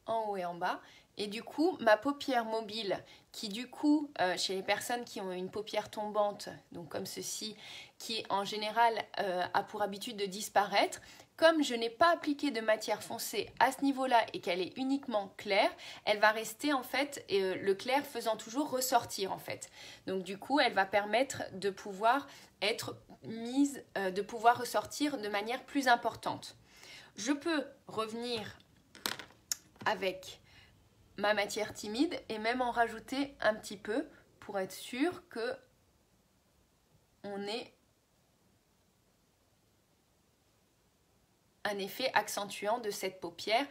en haut et en bas. Et du coup, ma paupière mobile, qui du coup, chez les personnes qui ont une paupière tombante, donc comme ceci, qui en général a pour habitude de disparaître, comme je n'ai pas appliqué de matière foncée à ce niveau-là et qu'elle est uniquement claire, elle va rester en fait, le clair faisant toujours ressortir en fait. Donc du coup, elle va permettre de pouvoir être mise, de pouvoir ressortir de manière plus importante. Je peux revenir avec ma matière timide et même en rajouter un petit peu pour être sûr que on ait un effet accentuant de cette paupière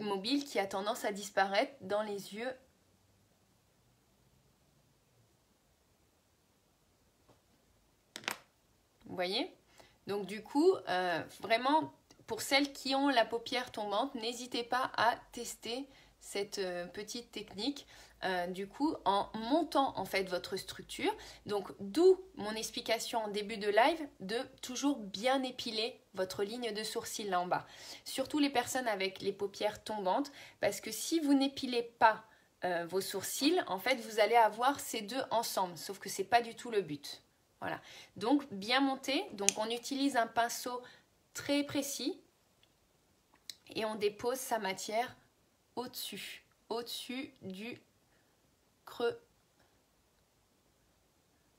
mobile qui a tendance à disparaître dans les yeux. Vous voyez ? Donc du coup, vraiment, pour celles qui ont la paupière tombante, n'hésitez pas à tester cette petite technique du coup en montant en fait votre structure. Donc d'où mon explication en début de live de toujours bien épiler votre ligne de sourcil là en bas. Surtout les personnes avec les paupières tombantes, parce que si vous n'épilez pas vos sourcils, en fait vous allez avoir ces deux ensemble, sauf que c'est pas du tout le but. Voilà, donc bien monté. Donc on utilise un pinceau très précis et on dépose sa matière au-dessus du creux.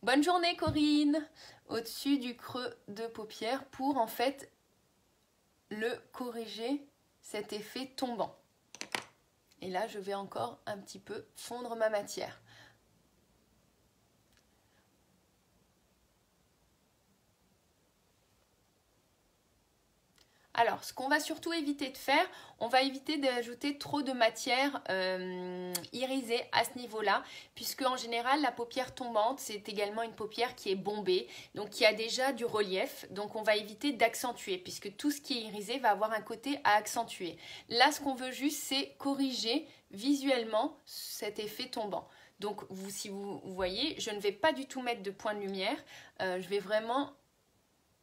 Bonne journée Corinne. Au-dessus du creux de paupière pour en fait le corriger, cet effet tombant. Et là je vais encore un petit peu fondre ma matière. Alors, ce qu'on va surtout éviter de faire, on va éviter d'ajouter trop de matière irisée à ce niveau-là, puisque en général, la paupière tombante, c'est également une paupière qui est bombée, donc qui a déjà du relief. Donc, on va éviter d'accentuer, puisque tout ce qui est irisé va avoir un côté à accentuer. Là, ce qu'on veut juste, c'est corriger visuellement cet effet tombant. Donc, si vous voyez, je ne vais pas du tout mettre de point de lumière, je vais vraiment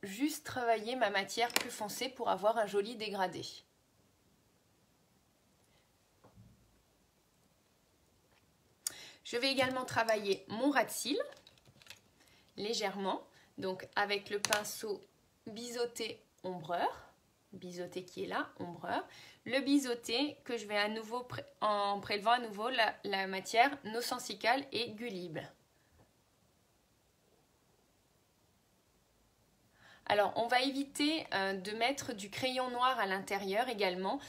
juste travailler ma matière plus foncée pour avoir un joli dégradé. Je vais également travailler mon ras de cils légèrement, donc avec le pinceau biseauté ombreur, biseauté qui est là, ombreur, le biseauté que je vais à nouveau en prélevant à nouveau la matière nocensicale et Gulible. Alors, on va éviter de mettre du crayon noir à l'intérieur également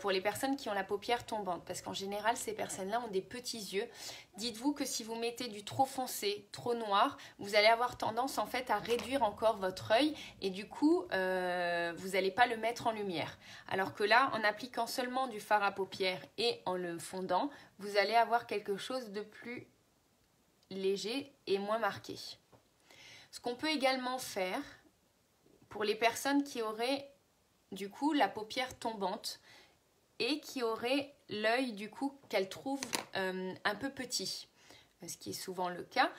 pour les personnes qui ont la paupière tombante. Parce qu'en général, ces personnes-là ont des petits yeux. Dites-vous que si vous mettez du trop foncé, trop noir, vous allez avoir tendance en fait à réduire encore votre œil et du coup, vous n'allez pas le mettre en lumière. Alors que là, en appliquant seulement du fard à paupières et en le fondant, vous allez avoir quelque chose de plus léger et moins marqué. Ce qu'on peut également faire pour les personnes qui auraient du coup la paupière tombante et qui auraient l'œil du coup qu'elles trouvent un peu petit, ce qui est souvent le cas,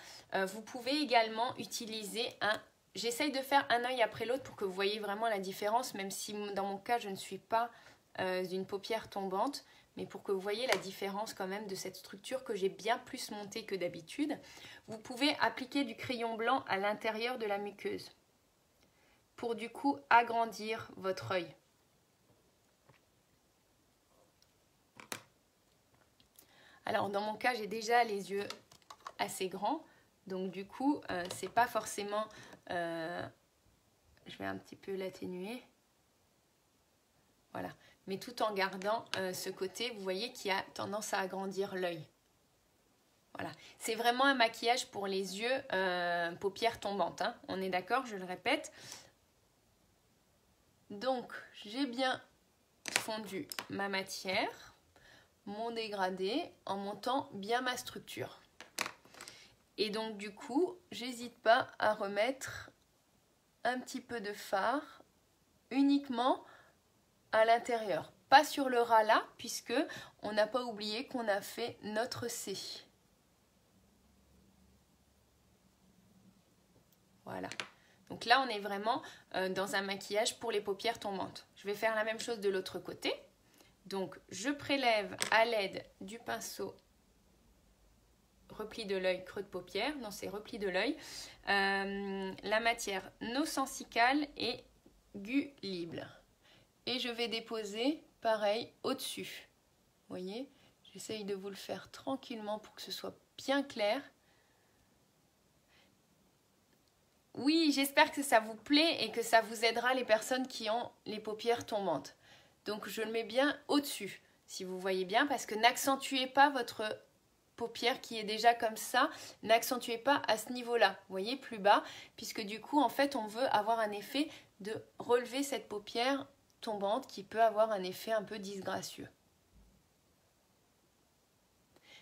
vous pouvez également utiliser un... J'essaye de faire un œil après l'autre pour que vous voyez vraiment la différence, même si dans mon cas je ne suis pas une paupière tombante, mais pour que vous voyez la différence quand même de cette structure que j'ai bien plus montée que d'habitude. Vous pouvez appliquer du crayon blanc à l'intérieur de la muqueuse pour du coup agrandir votre œil. Alors dans mon cas, j'ai déjà les yeux assez grands, donc du coup, c'est pas forcément... je vais un petit peu l'atténuer. Voilà, mais tout en gardant ce côté, vous voyez, qui a tendance à agrandir l'œil. Voilà, c'est vraiment un maquillage pour les yeux paupières tombantes, hein. On est d'accord, je le répète. Donc, j'ai bien fondu ma matière, mon dégradé, en montant bien ma structure. Et donc, du coup, j'hésite pas à remettre un petit peu de fard uniquement à l'intérieur. Pas sur le ras là, puisque on n'a pas oublié qu'on a fait notre C. Voilà. Donc là, on est vraiment dans un maquillage pour les paupières tombantes. Je vais faire la même chose de l'autre côté. Donc, je prélève à l'aide du pinceau repli de l'œil, creux de paupière, non, c'est repli de l'œil, la matière No Sensical et Gulible. Et je vais déposer, pareil, au-dessus. Vous voyez, j'essaye de vous le faire tranquillement pour que ce soit bien clair. Oui, j'espère que ça vous plaît et que ça vous aidera les personnes qui ont les paupières tombantes. Donc je le mets bien au-dessus, si vous voyez bien, parce que n'accentuez pas votre paupière qui est déjà comme ça, n'accentuez pas à ce niveau-là, vous voyez, plus bas, puisque du coup, en fait, on veut avoir un effet de relever cette paupière tombante qui peut avoir un effet un peu disgracieux.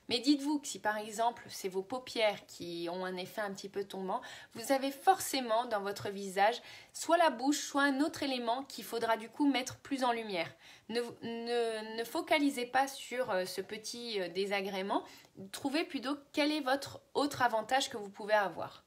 Mais dites-vous que si par exemple c'est vos paupières qui ont un effet un petit peu tombant, vous avez forcément dans votre visage soit la bouche, soit un autre élément qu'il faudra du coup mettre plus en lumière. Ne focalisez pas sur ce petit désagrément, trouvez plutôt quel est votre autre avantage que vous pouvez avoir.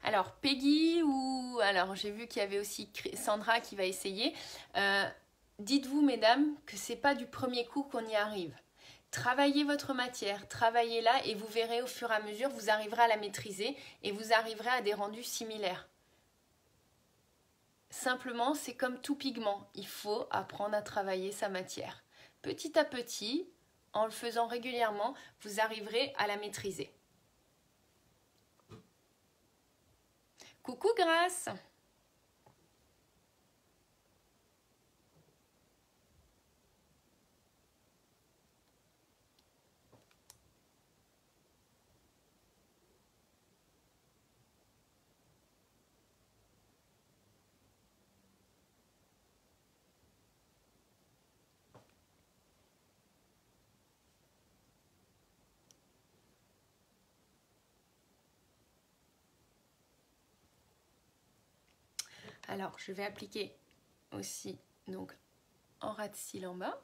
Alors Peggy ou... Alors j'ai vu qu'il y avait aussi Sandra qui va essayer. Dites-vous mesdames que c'est pas du premier coup qu'on y arrive. Travaillez votre matière, travaillez-la et vous verrez au fur et à mesure, vous arriverez à la maîtriser et vous arriverez à des rendus similaires. Simplement, c'est comme tout pigment, il faut apprendre à travailler sa matière. Petit à petit, en le faisant régulièrement, vous arriverez à la maîtriser. Coucou Grace! Alors, je vais appliquer aussi donc en ras de cils en bas.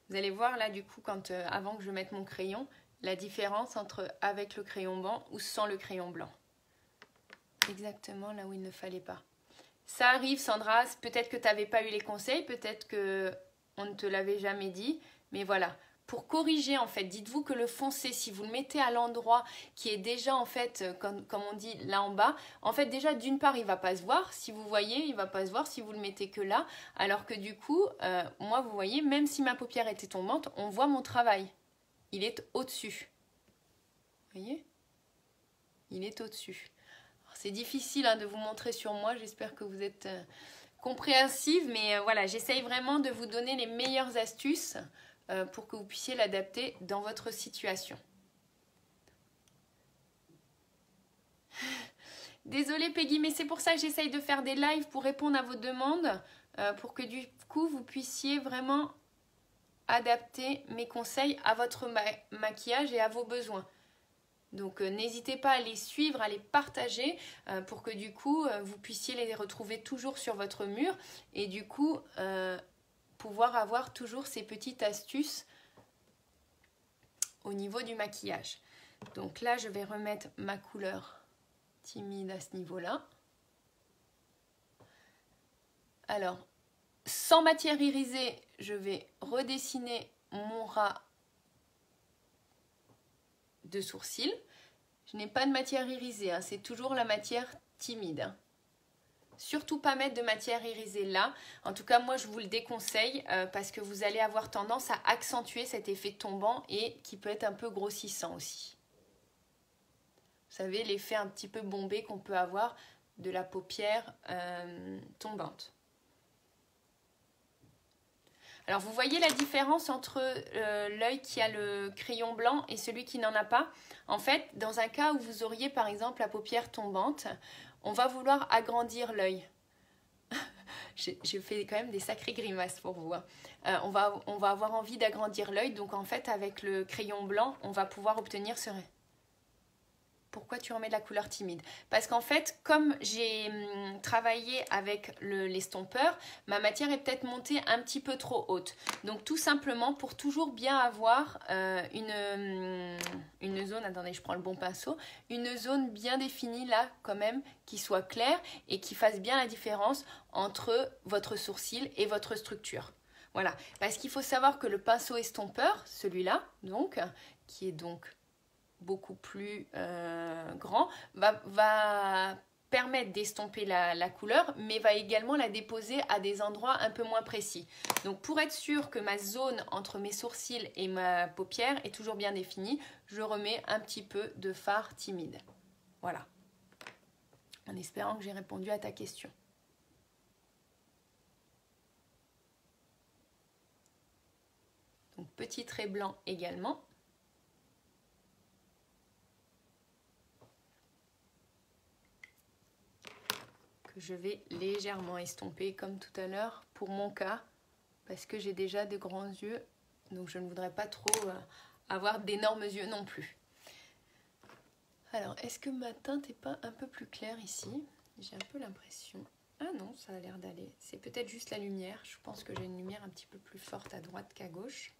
Vous allez voir là du coup, avant que je mette mon crayon, la différence entre avec le crayon blanc ou sans le crayon blanc. Exactement là où il ne fallait pas. Ça arrive Sandra, peut-être que tu n'avais pas eu les conseils, peut-être qu'on ne te l'avait jamais dit, mais voilà. pour corriger en fait. Dites-vous que le foncé, si vous le mettez à l'endroit qui est déjà en fait, comme on dit là en bas, en fait déjà d'une part il va pas se voir, si vous voyez il va pas se voir si vous le mettez que là, alors que du coup, moi vous voyez, même si ma paupière était tombante, on voit mon travail, il est au-dessus. Vous voyez? Il est au-dessus. C'est difficile hein, de vous montrer sur moi, j'espère que vous êtes compréhensive, mais voilà, j'essaye vraiment de vous donner les meilleures astuces pour que vous puissiez l'adapter dans votre situation. Désolée Peggy, mais c'est pour ça que j'essaye de faire des lives pour répondre à vos demandes, pour que du coup vous puissiez vraiment adapter mes conseils à votre maquillage et à vos besoins. Donc n'hésitez pas à les suivre, à les partager pour que du coup vous puissiez les retrouver toujours sur votre mur et du coup pouvoir avoir toujours ces petites astuces au niveau du maquillage. Donc là je vais remettre ma couleur timide à ce niveau-là. Alors sans matière irisée, je vais redessiner mon ras de sourcils. Je n'ai pas de matière irisée, hein, c'est toujours la matière timide. Hein. Surtout pas mettre de matière irisée là. En tout cas, moi, je vous le déconseille parce que vous allez avoir tendance à accentuer cet effet tombant et qui peut être un peu grossissant aussi. Vous savez, l'effet un petit peu bombé qu'on peut avoir de la paupière tombante. Alors, vous voyez la différence entre l'œil qui a le crayon blanc et celui qui n'en a pas. En fait, dans un cas où vous auriez par exemple la paupière tombante, on va vouloir agrandir l'œil. Je fais quand même des sacrées grimaces pour vous. Hein. On va avoir envie d'agrandir l'œil. Donc en fait, avec le crayon blanc, on va pouvoir obtenir ce... Pourquoi tu remets de la couleur timide? Parce qu'en fait, comme j'ai travaillé avec l'estompeur, ma matière est peut-être montée un petit peu trop haute. Donc tout simplement, pour toujours bien avoir une zone, attendez, je prends le bon pinceau, une zone bien définie là quand même, qui soit claire et qui fasse bien la différence entre votre sourcil et votre structure. Voilà, parce qu'il faut savoir que le pinceau estompeur, celui-là, donc, qui est donc beaucoup plus grand, va permettre d'estomper la couleur, mais va également la déposer à des endroits un peu moins précis. Donc pour être sûr que ma zone entre mes sourcils et ma paupière est toujours bien définie, je remets un petit peu de fard timide. Voilà. En espérant que j'ai répondu à ta question. Donc petit trait blanc également. Que je vais légèrement estomper comme tout à l'heure pour mon cas parce que j'ai déjà de grands yeux donc je ne voudrais pas trop avoir d'énormes yeux non plus. Alors est-ce que ma teinte n'est pas un peu plus claire ici? J'ai un peu l'impression. Ah non, ça a l'air d'aller. C'est peut-être juste la lumière. Je pense que j'ai une lumière un petit peu plus forte à droite qu'à gauche.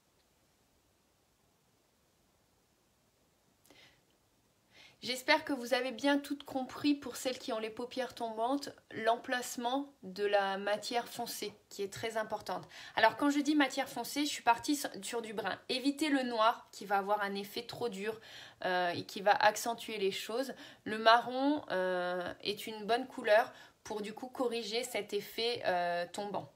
J'espère que vous avez bien tout compris pour celles qui ont les paupières tombantes, l'emplacement de la matière foncée qui est très importante. Alors quand je dis matière foncée, je suis partie sur du brun. Évitez le noir qui va avoir un effet trop dur et qui va accentuer les choses. Le marron est une bonne couleur pour du coup corriger cet effet tombant.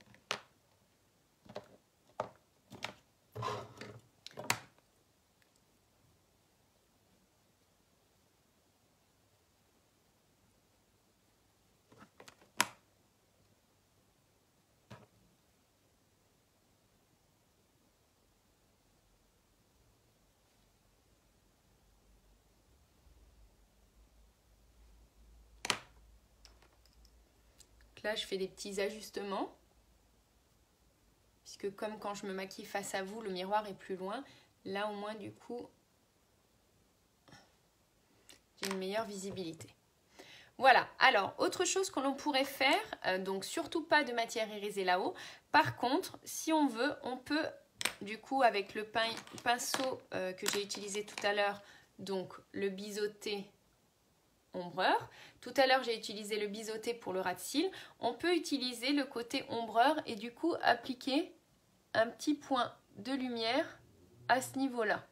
Là, je fais des petits ajustements. Puisque comme quand je me maquille face à vous, le miroir est plus loin. Là, au moins, du coup, j'ai une meilleure visibilité. Voilà. Alors, autre chose que l'on pourrait faire, donc surtout pas de matière irisée là-haut. Par contre, si on veut, on peut, du coup, avec le pinceau que j'ai utilisé tout à l'heure, donc le biseauté ombreur. Tout à l'heure, j'ai utilisé le biseauté pour le ras de cils. On peut utiliser le côté ombreur et du coup appliquer un petit point de lumière à ce niveau-là.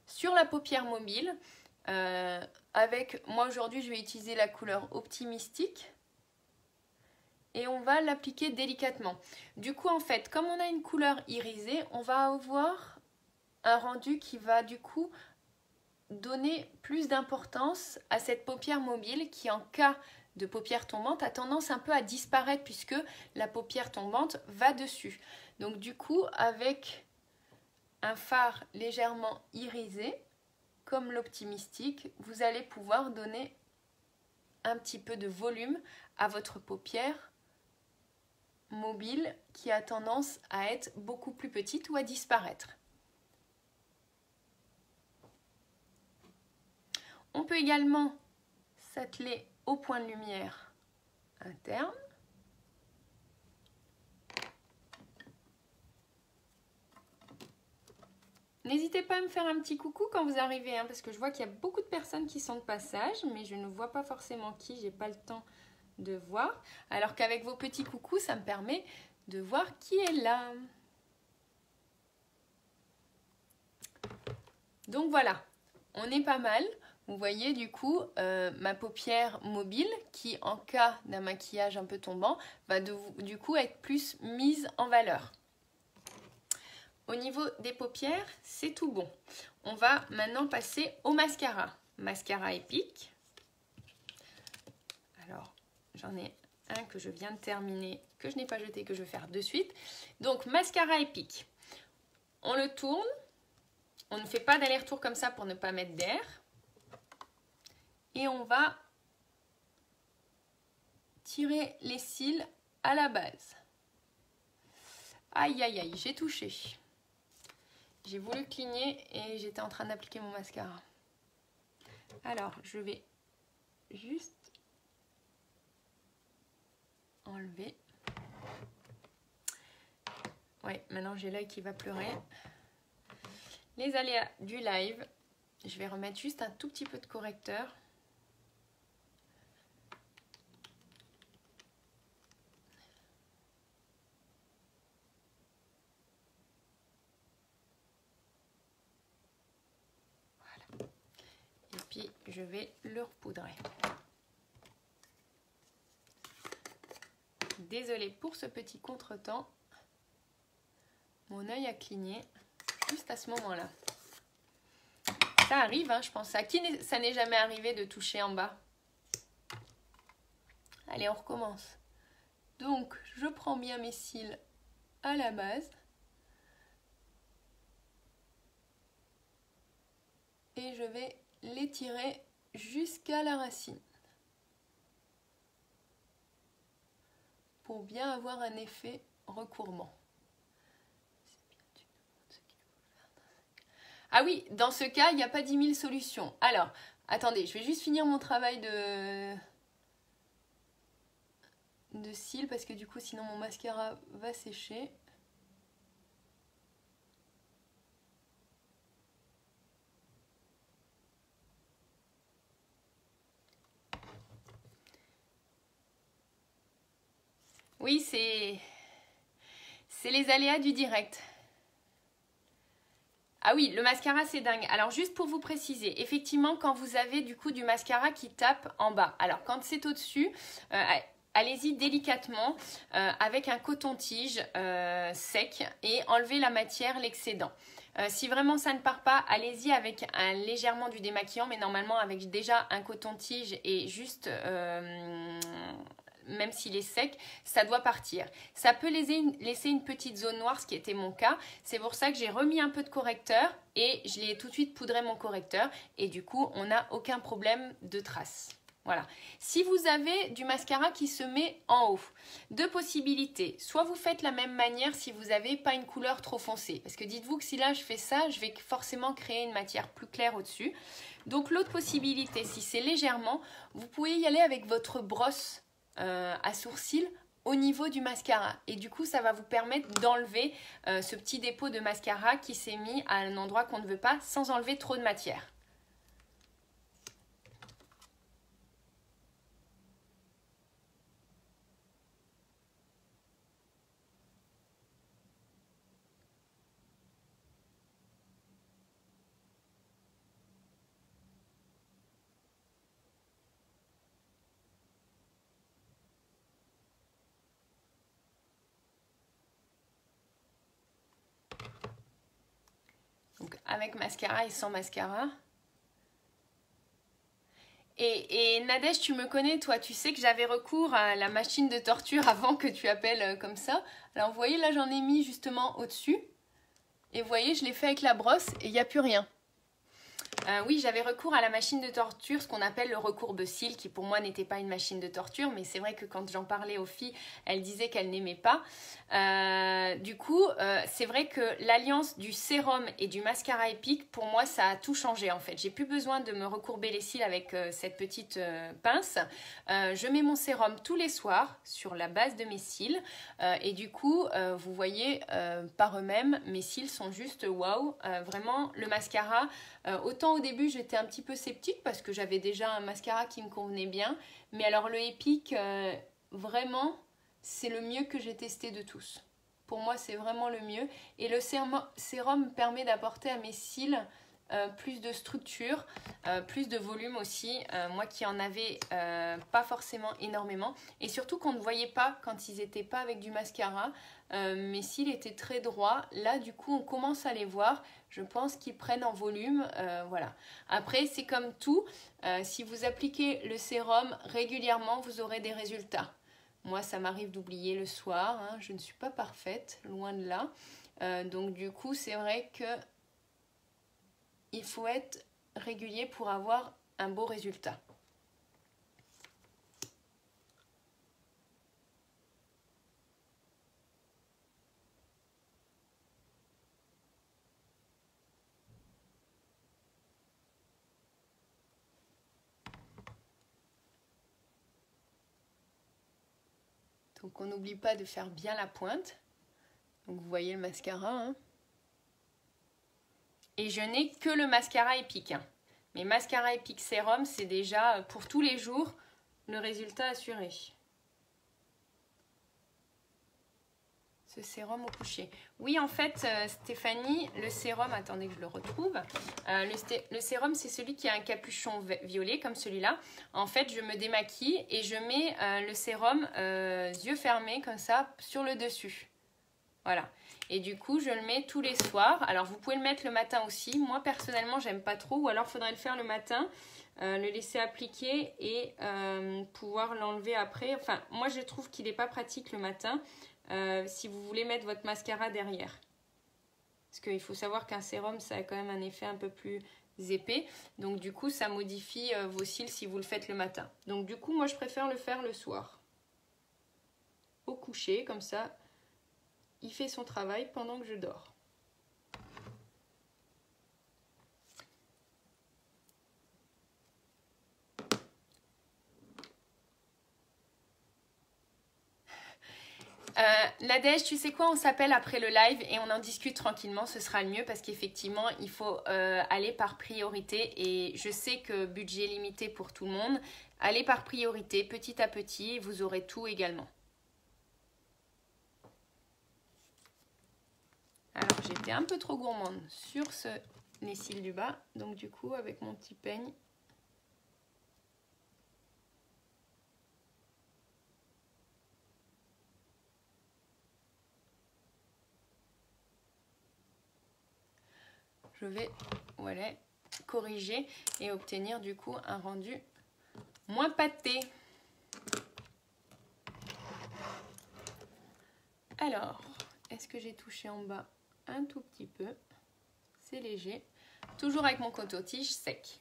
Sur la paupière mobile, moi aujourd'hui je vais utiliser la couleur Optimistique et on va l'appliquer délicatement. Du coup en fait, comme on a une couleur irisée, on va avoir un rendu qui va du coup donner plus d'importance à cette paupière mobile qui en cas de paupière tombante a tendance un peu à disparaître puisque la paupière tombante va dessus. Donc du coup avec un fard légèrement irisé comme l'Optimistique, vous allez pouvoir donner un petit peu de volume à votre paupière mobile qui a tendance à être beaucoup plus petite ou à disparaître. On peut également s'atteler au point de lumière interne. N'hésitez pas à me faire un petit coucou quand vous arrivez, hein, parce que je vois qu'il y a beaucoup de personnes qui sont de passage, mais je ne vois pas forcément qui, j'ai pas le temps de voir. Alors qu'avec vos petits coucous, ça me permet de voir qui est là. Donc voilà, on est pas mal. Vous voyez du coup ma paupière mobile qui en cas d'un maquillage un peu tombant va du coup être plus mise en valeur. Au niveau des paupières, c'est tout bon. On va maintenant passer au mascara. Mascara épique. Alors, j'en ai un que je viens de terminer, que je n'ai pas jeté, que je vais faire de suite. Donc, mascara épique. On le tourne. On ne fait pas d'aller-retour comme ça pour ne pas mettre d'air. Et on va tirer les cils à la base. Aïe, aïe, aïe, j'ai touché. J'ai voulu cligner et j'étais en train d'appliquer mon mascara. Alors, je vais juste enlever. Ouais, maintenant j'ai l'œil qui va pleurer. Les aléas du live. Je vais remettre juste un tout petit peu de correcteur. Et puis je vais le repoudrer. Désolée pour ce petit contretemps. Mon œil a cligné juste à ce moment-là. Ça arrive, hein, je pense. À qui ça n'est jamais arrivé de toucher en bas? Allez, on recommence. Donc, je prends bien mes cils à la base. Et je vais les tirer jusqu'à la racine. Pour bien avoir un effet recouvrement. Ah oui, dans ce cas, il n'y a pas 10 000 solutions. Alors, attendez, je vais juste finir mon travail de cils parce que du coup, sinon mon mascara va sécher. Oui, c'est les aléas du direct. Ah oui, le mascara c'est dingue. Alors juste pour vous préciser, effectivement quand vous avez du coup du mascara qui tape en bas, alors quand c'est au-dessus, allez-y délicatement avec un coton-tige sec et enlevez la matière, l'excédent. Si vraiment ça ne part pas, allez-y avec légèrement du démaquillant, mais normalement avec déjà un coton-tige et juste... même s'il est sec, ça doit partir. Ça peut laisser une petite zone noire, ce qui était mon cas. C'est pour ça que j'ai remis un peu de correcteur et je l'ai tout de suite poudré mon correcteur. Et du coup, on n'a aucun problème de traces. Voilà. Si vous avez du mascara qui se met en haut, deux possibilités. Soit vous faites la même manière si vous n'avez pas une couleur trop foncée. Parce que dites-vous que si là je fais ça, je vais forcément créer une matière plus claire au-dessus. Donc l'autre possibilité, si c'est légèrement, vous pouvez y aller avec votre brosse à sourcils au niveau du mascara et du coup ça va vous permettre d'enlever ce petit dépôt de mascara qui s'est mis à un endroit qu'on ne veut pas sans enlever trop de matière. avec mascara et sans mascara. Et Nadège, tu me connais, toi, tu sais que j'avais recours à la machine de torture avant que tu appelles comme ça. Alors vous voyez, là j'en ai mis justement au-dessus. Et vous voyez, je l'ai fait avec la brosse et il n'y a plus rien. Oui, j'avais recours à la machine de torture, ce qu'on appelle le recourbe-cils, qui pour moi n'était pas une machine de torture, mais c'est vrai que quand j'en parlais aux filles, elles disaient qu'elles n'aimaient pas. Du coup, c'est vrai que l'alliance du sérum et du mascara épique, pour moi, ça a tout changé en fait. J'ai plus besoin de me recourber les cils avec cette petite pince. Je mets mon sérum tous les soirs sur la base de mes cils et du coup, vous voyez, par eux-mêmes, mes cils sont juste waouh. Vraiment, le mascara... autant au début j'étais un petit peu sceptique parce que j'avais déjà un mascara qui me convenait bien, mais alors le épique, vraiment c'est le mieux que j'ai testé de tous. Pour moi c'est vraiment le mieux et le sérum permet d'apporter à mes cils plus de structure, plus de volume aussi, moi qui en avais pas forcément énormément et surtout qu'on ne voyait pas quand ils n'étaient pas avec du mascara. Mes cils étaient très droits, là du coup on commence à les voir, je pense qu'ils prennent en volume, voilà. Après c'est comme tout, si vous appliquez le sérum régulièrement vous aurez des résultats. Moi ça m'arrive d'oublier le soir, hein, je ne suis pas parfaite, loin de là, donc du coup c'est vrai que il faut être régulier pour avoir un beau résultat. Donc on n'oublie pas de faire bien la pointe. Donc vous voyez le mascara. Hein. Et je n'ai que le mascara épique. Hein. Mais mascara épique sérum, c'est déjà pour tous les jours le résultat assuré. Ce sérum au coucher. Oui, en fait, Stéphanie, le sérum, attendez que je le retrouve. Le sérum, c'est celui qui a un capuchon violet, comme celui-là. En fait, je me démaquille et je mets le sérum yeux fermés, comme ça, sur le dessus. Voilà. Et du coup, je le mets tous les soirs. Alors, vous pouvez le mettre le matin aussi. Moi, personnellement, j'aime pas trop. Ou alors, il faudrait le faire le matin, le laisser appliquer et pouvoir l'enlever après. Enfin, moi, je trouve qu'il n'est pas pratique le matin. Si vous voulez mettre votre mascara derrière. Parce qu'il faut savoir qu'un sérum, ça a quand même un effet un peu plus épais. Donc du coup, ça modifie vos cils si vous le faites le matin. Donc du coup, moi, je préfère le faire le soir. Au coucher, comme ça, il fait son travail pendant que je dors. Nadège, tu sais quoi, on s'appelle après le live et on en discute tranquillement, ce sera le mieux parce qu'effectivement il faut aller par priorité et je sais que budget limité pour tout le monde, allez par priorité petit à petit, vous aurez tout également. Alors j'étais un peu trop gourmande sur les cils du bas, donc du coup avec mon petit peigne, je vais voilà, corriger et obtenir du coup un rendu moins pâté. Alors, est-ce que j'ai touché en bas un tout petit peu? C'est léger. Toujours avec mon coton-tige sec.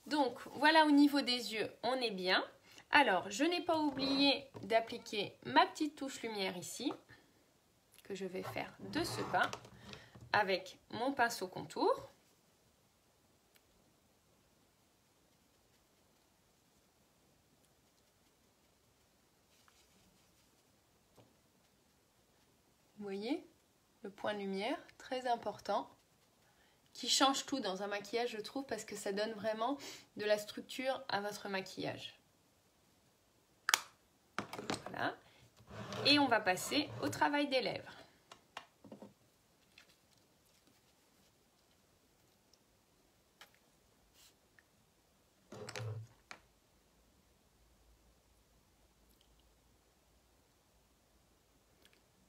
Donc, voilà au niveau des yeux, on est bien. Alors, je n'ai pas oublié d'appliquer ma petite touche lumière ici, que je vais faire de ce pas, avec mon pinceau contour. Vous voyez, le point de lumière, très important, qui change tout dans un maquillage, je trouve, parce que ça donne vraiment de la structure à votre maquillage. Voilà. Et on va passer au travail des lèvres.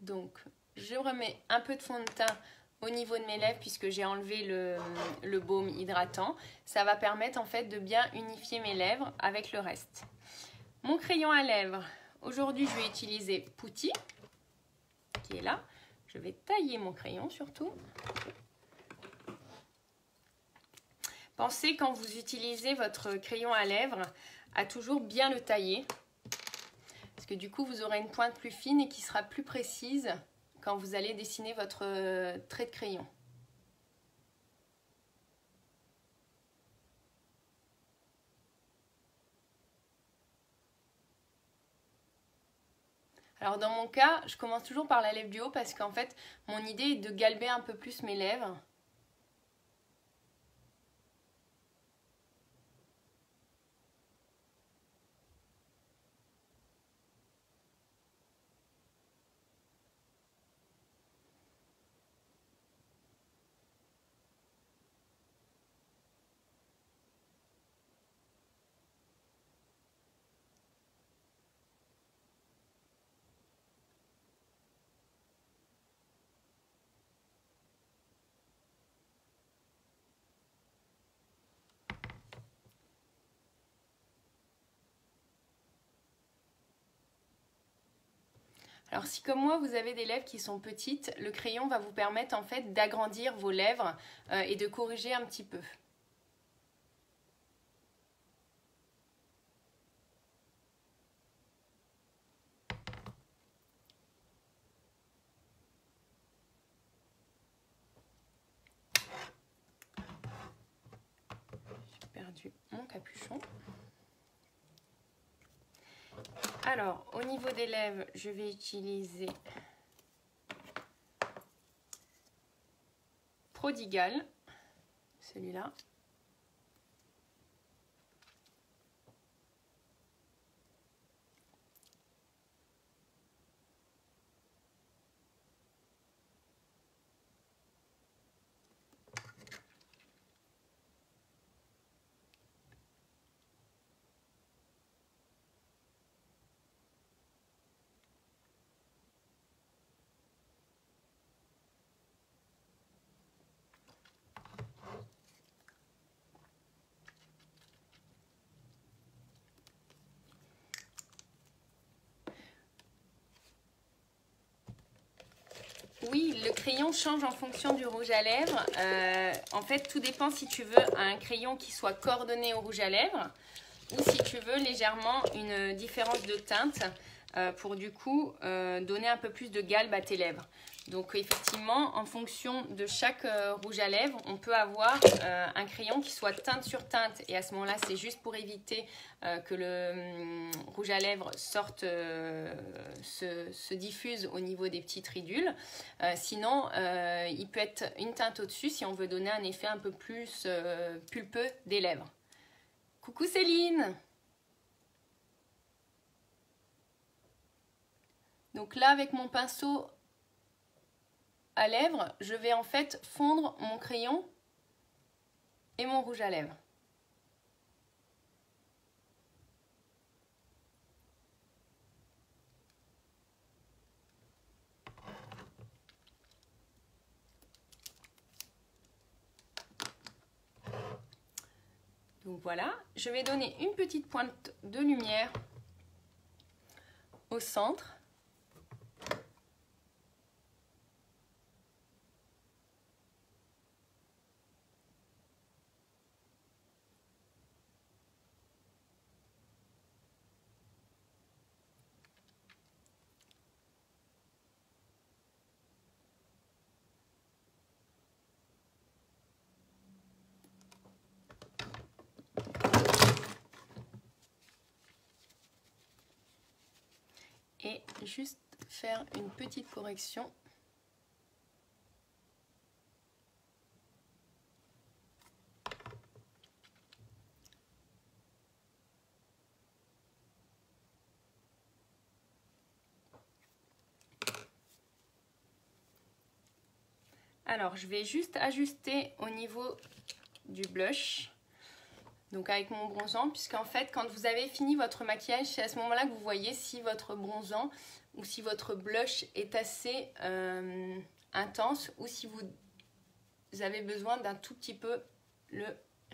Donc, je remets un peu de fond de teint au niveau de mes lèvres puisque j'ai enlevé le baume hydratant. Ça va permettre en fait de bien unifier mes lèvres avec le reste. Mon crayon à lèvres, aujourd'hui je vais utiliser Pooty, qui est là. Je vais tailler mon crayon surtout. Pensez quand vous utilisez votre crayon à lèvres à toujours bien le tailler. Parce que du coup vous aurez une pointe plus fine et qui sera plus précise quand vous allez dessiner votre trait de crayon. Alors dans mon cas, je commence toujours par la lèvre du haut parce qu'en fait, mon idée est de galber un peu plus mes lèvres. Alors si comme moi vous avez des lèvres qui sont petites, le crayon va vous permettre en fait d'agrandir vos lèvres et de corriger un petit peu. J'ai perdu mon capuchon. Alors, au niveau des lèvres, je vais utiliser Prodigal, celui-là. Oui, le crayon change en fonction du rouge à lèvres. En fait, tout dépend si tu veux un crayon qui soit coordonné au rouge à lèvres ou si tu veux légèrement une différence de teinte pour du coup donner un peu plus de galbe à tes lèvres. Donc effectivement, en fonction de chaque rouge à lèvres, on peut avoir un crayon qui soit teinte sur teinte. Et à ce moment-là, c'est juste pour éviter que le rouge à lèvres sorte, se diffuse au niveau des petites ridules. Sinon, il peut être une teinte au-dessus si on veut donner un effet un peu plus pulpeux des lèvres. Coucou Céline! Donc là, avec mon pinceau à lèvres, je vais en fait fondre mon crayon et mon rouge à lèvres. Donc voilà, je vais donner une petite pointe de lumière au centre. Et juste faire une petite correction. Alors, je vais juste ajuster au niveau du blush. Donc avec mon bronzant, puisqu'en fait, quand vous avez fini votre maquillage, c'est à ce moment-là que vous voyez si votre bronzant ou si votre blush est assez intense ou si vous avez besoin d'un tout petit peu le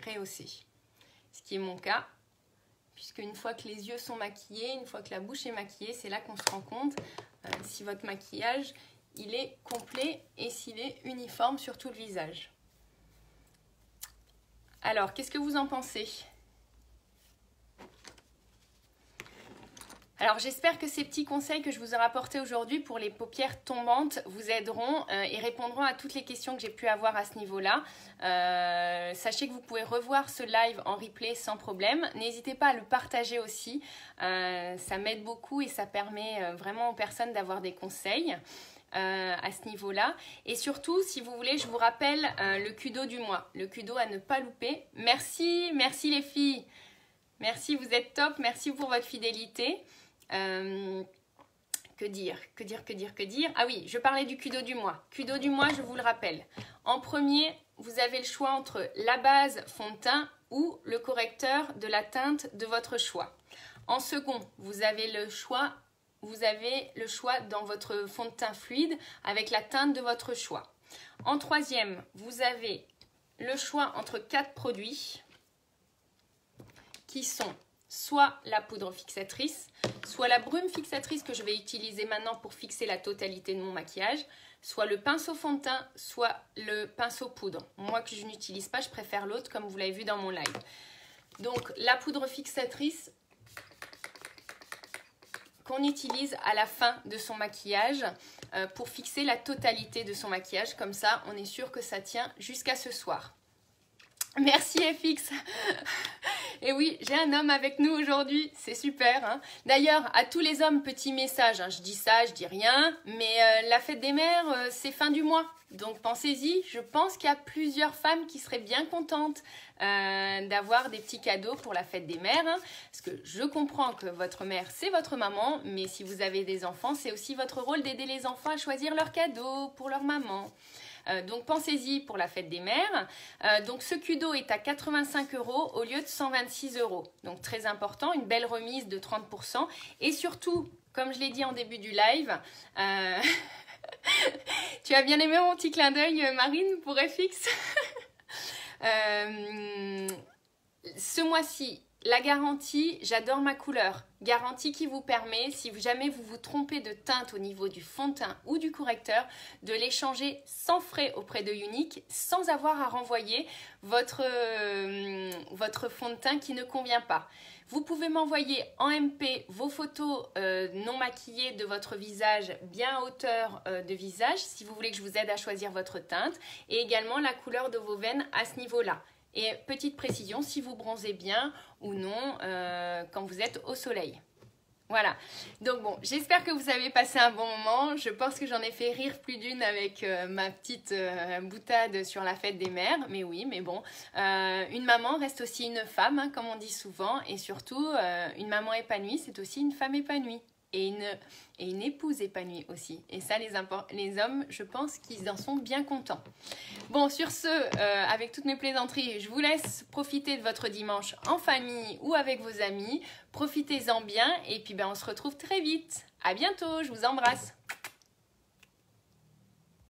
rehausser. Ce qui est mon cas, puisque une fois que les yeux sont maquillés, une fois que la bouche est maquillée, c'est là qu'on se rend compte si votre maquillage il est complet et s'il est uniforme sur tout le visage. Alors, qu'est-ce que vous en pensez ? Alors j'espère que ces petits conseils que je vous ai rapportés aujourd'hui pour les paupières tombantes vous aideront et répondront à toutes les questions que j'ai pu avoir à ce niveau-là. Sachez que vous pouvez revoir ce live en replay sans problème. N'hésitez pas à le partager aussi, ça m'aide beaucoup et ça permet vraiment aux personnes d'avoir des conseils à ce niveau-là. Et surtout, si vous voulez, je vous rappelle le Kudo du mois, le Kudo à ne pas louper. Merci les filles, merci, vous êtes top, merci pour votre fidélité. Que dire? Ah oui, je parlais du Kudo du mois. Kudo du mois, je vous le rappelle. En premier, vous avez le choix entre la base fond de teint ou le correcteur de la teinte de votre choix. En second, vous avez le choix dans votre fond de teint fluide avec la teinte de votre choix. En troisième, vous avez le choix entre 4 produits qui sont soit la poudre fixatrice, soit la brume fixatrice que je vais utiliser maintenant pour fixer la totalité de mon maquillage, soit le pinceau fond de teint, soit le pinceau poudre. Moi que je n'utilise pas, je préfère l'autre comme vous l'avez vu dans mon live. Donc la poudre fixatrice qu'on utilise à la fin de son maquillage pour fixer la totalité de son maquillage. Comme ça, on est sûr que ça tient jusqu'à ce soir. Merci FX. Et oui, j'ai un homme avec nous aujourd'hui, c'est super. Hein. D'ailleurs, à tous les hommes, petit message, hein, je dis ça, je dis rien, mais la fête des mères, c'est fin du mois. Donc pensez-y, je pense qu'il y a plusieurs femmes qui seraient bien contentes d'avoir des petits cadeaux pour la fête des mères. Hein, parce que je comprends que votre mère, c'est votre maman, mais si vous avez des enfants, c'est aussi votre rôle d'aider les enfants à choisir leurs cadeaux pour leur maman. Donc pensez-y pour la fête des mères. Donc ce Kudo est à 85 € au lieu de 126 €. Donc très important, une belle remise de 30%. Et surtout, comme je l'ai dit en début du live, tu as bien aimé mon petit clin d'œil Marine pour FX. Ce mois-ci, la garantie, j'adore ma couleur. Garantie qui vous permet, si jamais vous vous trompez de teinte au niveau du fond de teint ou du correcteur, de l'échanger sans frais auprès de Younique, sans avoir à renvoyer votre fond de teint qui ne convient pas. Vous pouvez m'envoyer en MP vos photos non maquillées de votre visage, bien à hauteur de visage, si vous voulez que je vous aide à choisir votre teinte, et également la couleur de vos veines à ce niveau-là. Et petite précision, si vous bronzez bien ou non quand vous êtes au soleil. Voilà. Donc bon, j'espère que vous avez passé un bon moment. Je pense que j'en ai fait rire plus d'une avec ma petite boutade sur la fête des mères. Mais oui, mais bon, une maman reste aussi une femme, hein, comme on dit souvent. Et surtout, une maman épanouie, c'est aussi une femme épanouie. Et une épouse épanouie aussi. Et ça, les hommes, je pense qu'ils en sont bien contents. Bon, sur ce, avec toutes mes plaisanteries, je vous laisse profiter de votre dimanche en famille ou avec vos amis. Profitez-en bien et puis on se retrouve très vite. À bientôt, je vous embrasse.